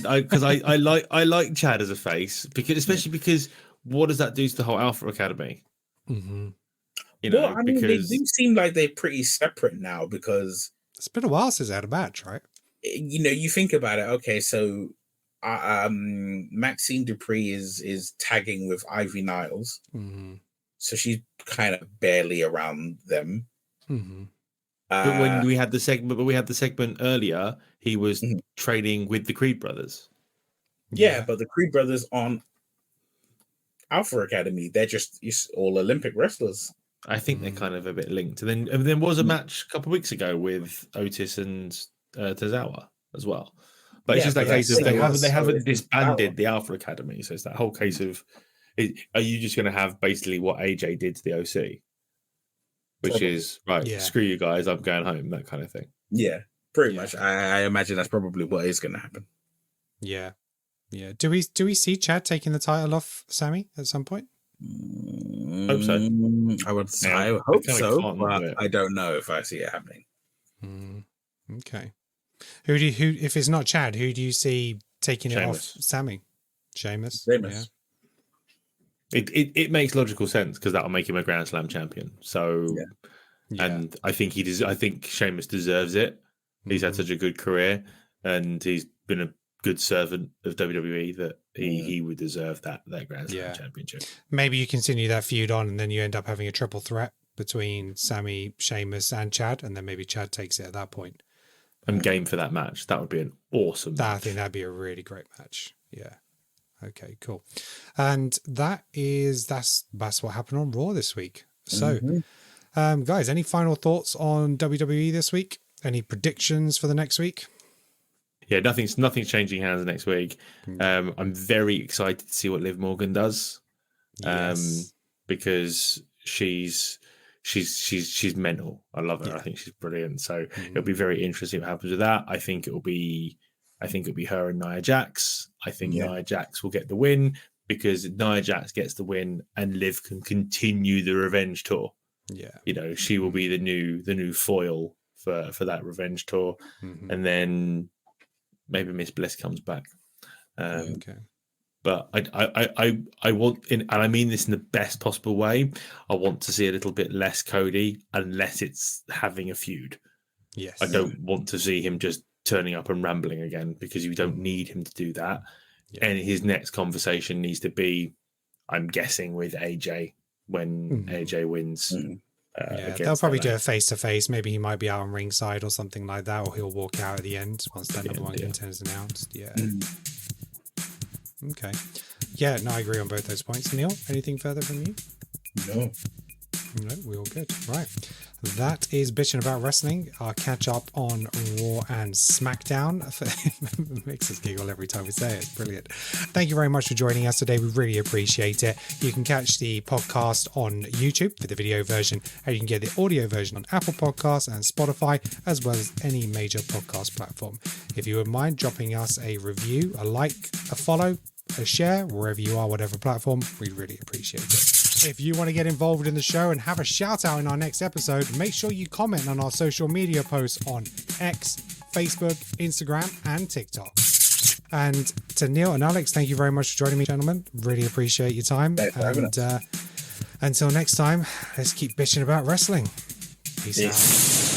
like Chad as a face especially because what does that do to the whole Alpha Academy? They do seem like they're pretty separate now because it's been a while since they had a match, right? You think about it. Okay, so Maxine Dupree is tagging with Ivy Niles, so she's kind of barely around them. But when we had the segment earlier, he was training with the Creed brothers. Yeah, but the Creed brothers aren't Alpha Academy. They're just all Olympic wrestlers. I think they're kind of a bit linked. And then there was a match a couple of weeks ago with Otis and Tozawa as well. But it's just that case of they haven't disbanded the Alpha Academy. So it's that whole case of, are you just going to have basically what AJ did to the OC? Which is, screw you guys, I'm going home, that kind of thing. Yeah, pretty much. I imagine that's probably what is going to happen. Yeah. Do we see Chad taking the title off Sami at some point? Hope so. I hope so, but I don't know if I see it happening. Okay. Who if it's not Chad, who do you see taking it off Sami? Sheamus. Yeah. It makes logical sense because that'll make him a Grand Slam champion. So, and I think I think Sheamus deserves it. He's had such a good career, and he's been a good servant of WWE that he would deserve that Grand Slam championship. Maybe you continue that feud on, and then you end up having a triple threat between Sami, Sheamus, and Chad, and then maybe Chad takes it at that point. I'm game for that match. That would be an awesome match. I think that'd be a really great match. Yeah. Okay, cool. And that's what happened on Raw this week. So, guys, any final thoughts on WWE this week? Any predictions for the next week? Yeah, nothing's changing hands next week. I'm very excited to see what Liv Morgan does, because she's mental. I love her. I think she's brilliant. So it'll be very interesting what happens with that. I think it'll be her and Nia Jax. I think Nia Jax will get the win because Nia Jax gets the win and Liv can continue the revenge tour. Yeah, she will be the new foil for that revenge tour, and then maybe Miss Bliss comes back. But I want, and I mean this in the best possible way, I want to see a little bit less Cody unless it's having a feud. Yes, I don't want to see him just turning up and rambling again because you don't need him to do that. And his next conversation needs to be, I'm guessing, with AJ when AJ wins. They'll probably do a face-to-face. Maybe he might be out on ringside or something like that, or he'll walk out at the end once that number one contender is announced. Okay. Yeah, no, I agree on both those points. Neil, anything further from you? No. No, we're all good. Right. That is Bitchin About Wrestling. Our catch up on Raw and SmackDown. It makes us giggle every time we say it. It's brilliant. Thank you very much for joining us today. We really appreciate it. You can catch the podcast on YouTube for the video version, and you can get the audio version on Apple Podcasts and Spotify, as well as any major podcast platform. If you wouldn't mind dropping us a review, a like, a follow, a share, wherever you are, whatever platform, we'd really appreciate it. If you want to get involved in the show and have a shout out in our next episode, make sure you comment on our social media posts on X, Facebook, Instagram, and TikTok. And to Neil and Alex, thank you very much for joining me, gentlemen. Really appreciate your time. And until next time, let's keep bitching about wrestling. Peace out.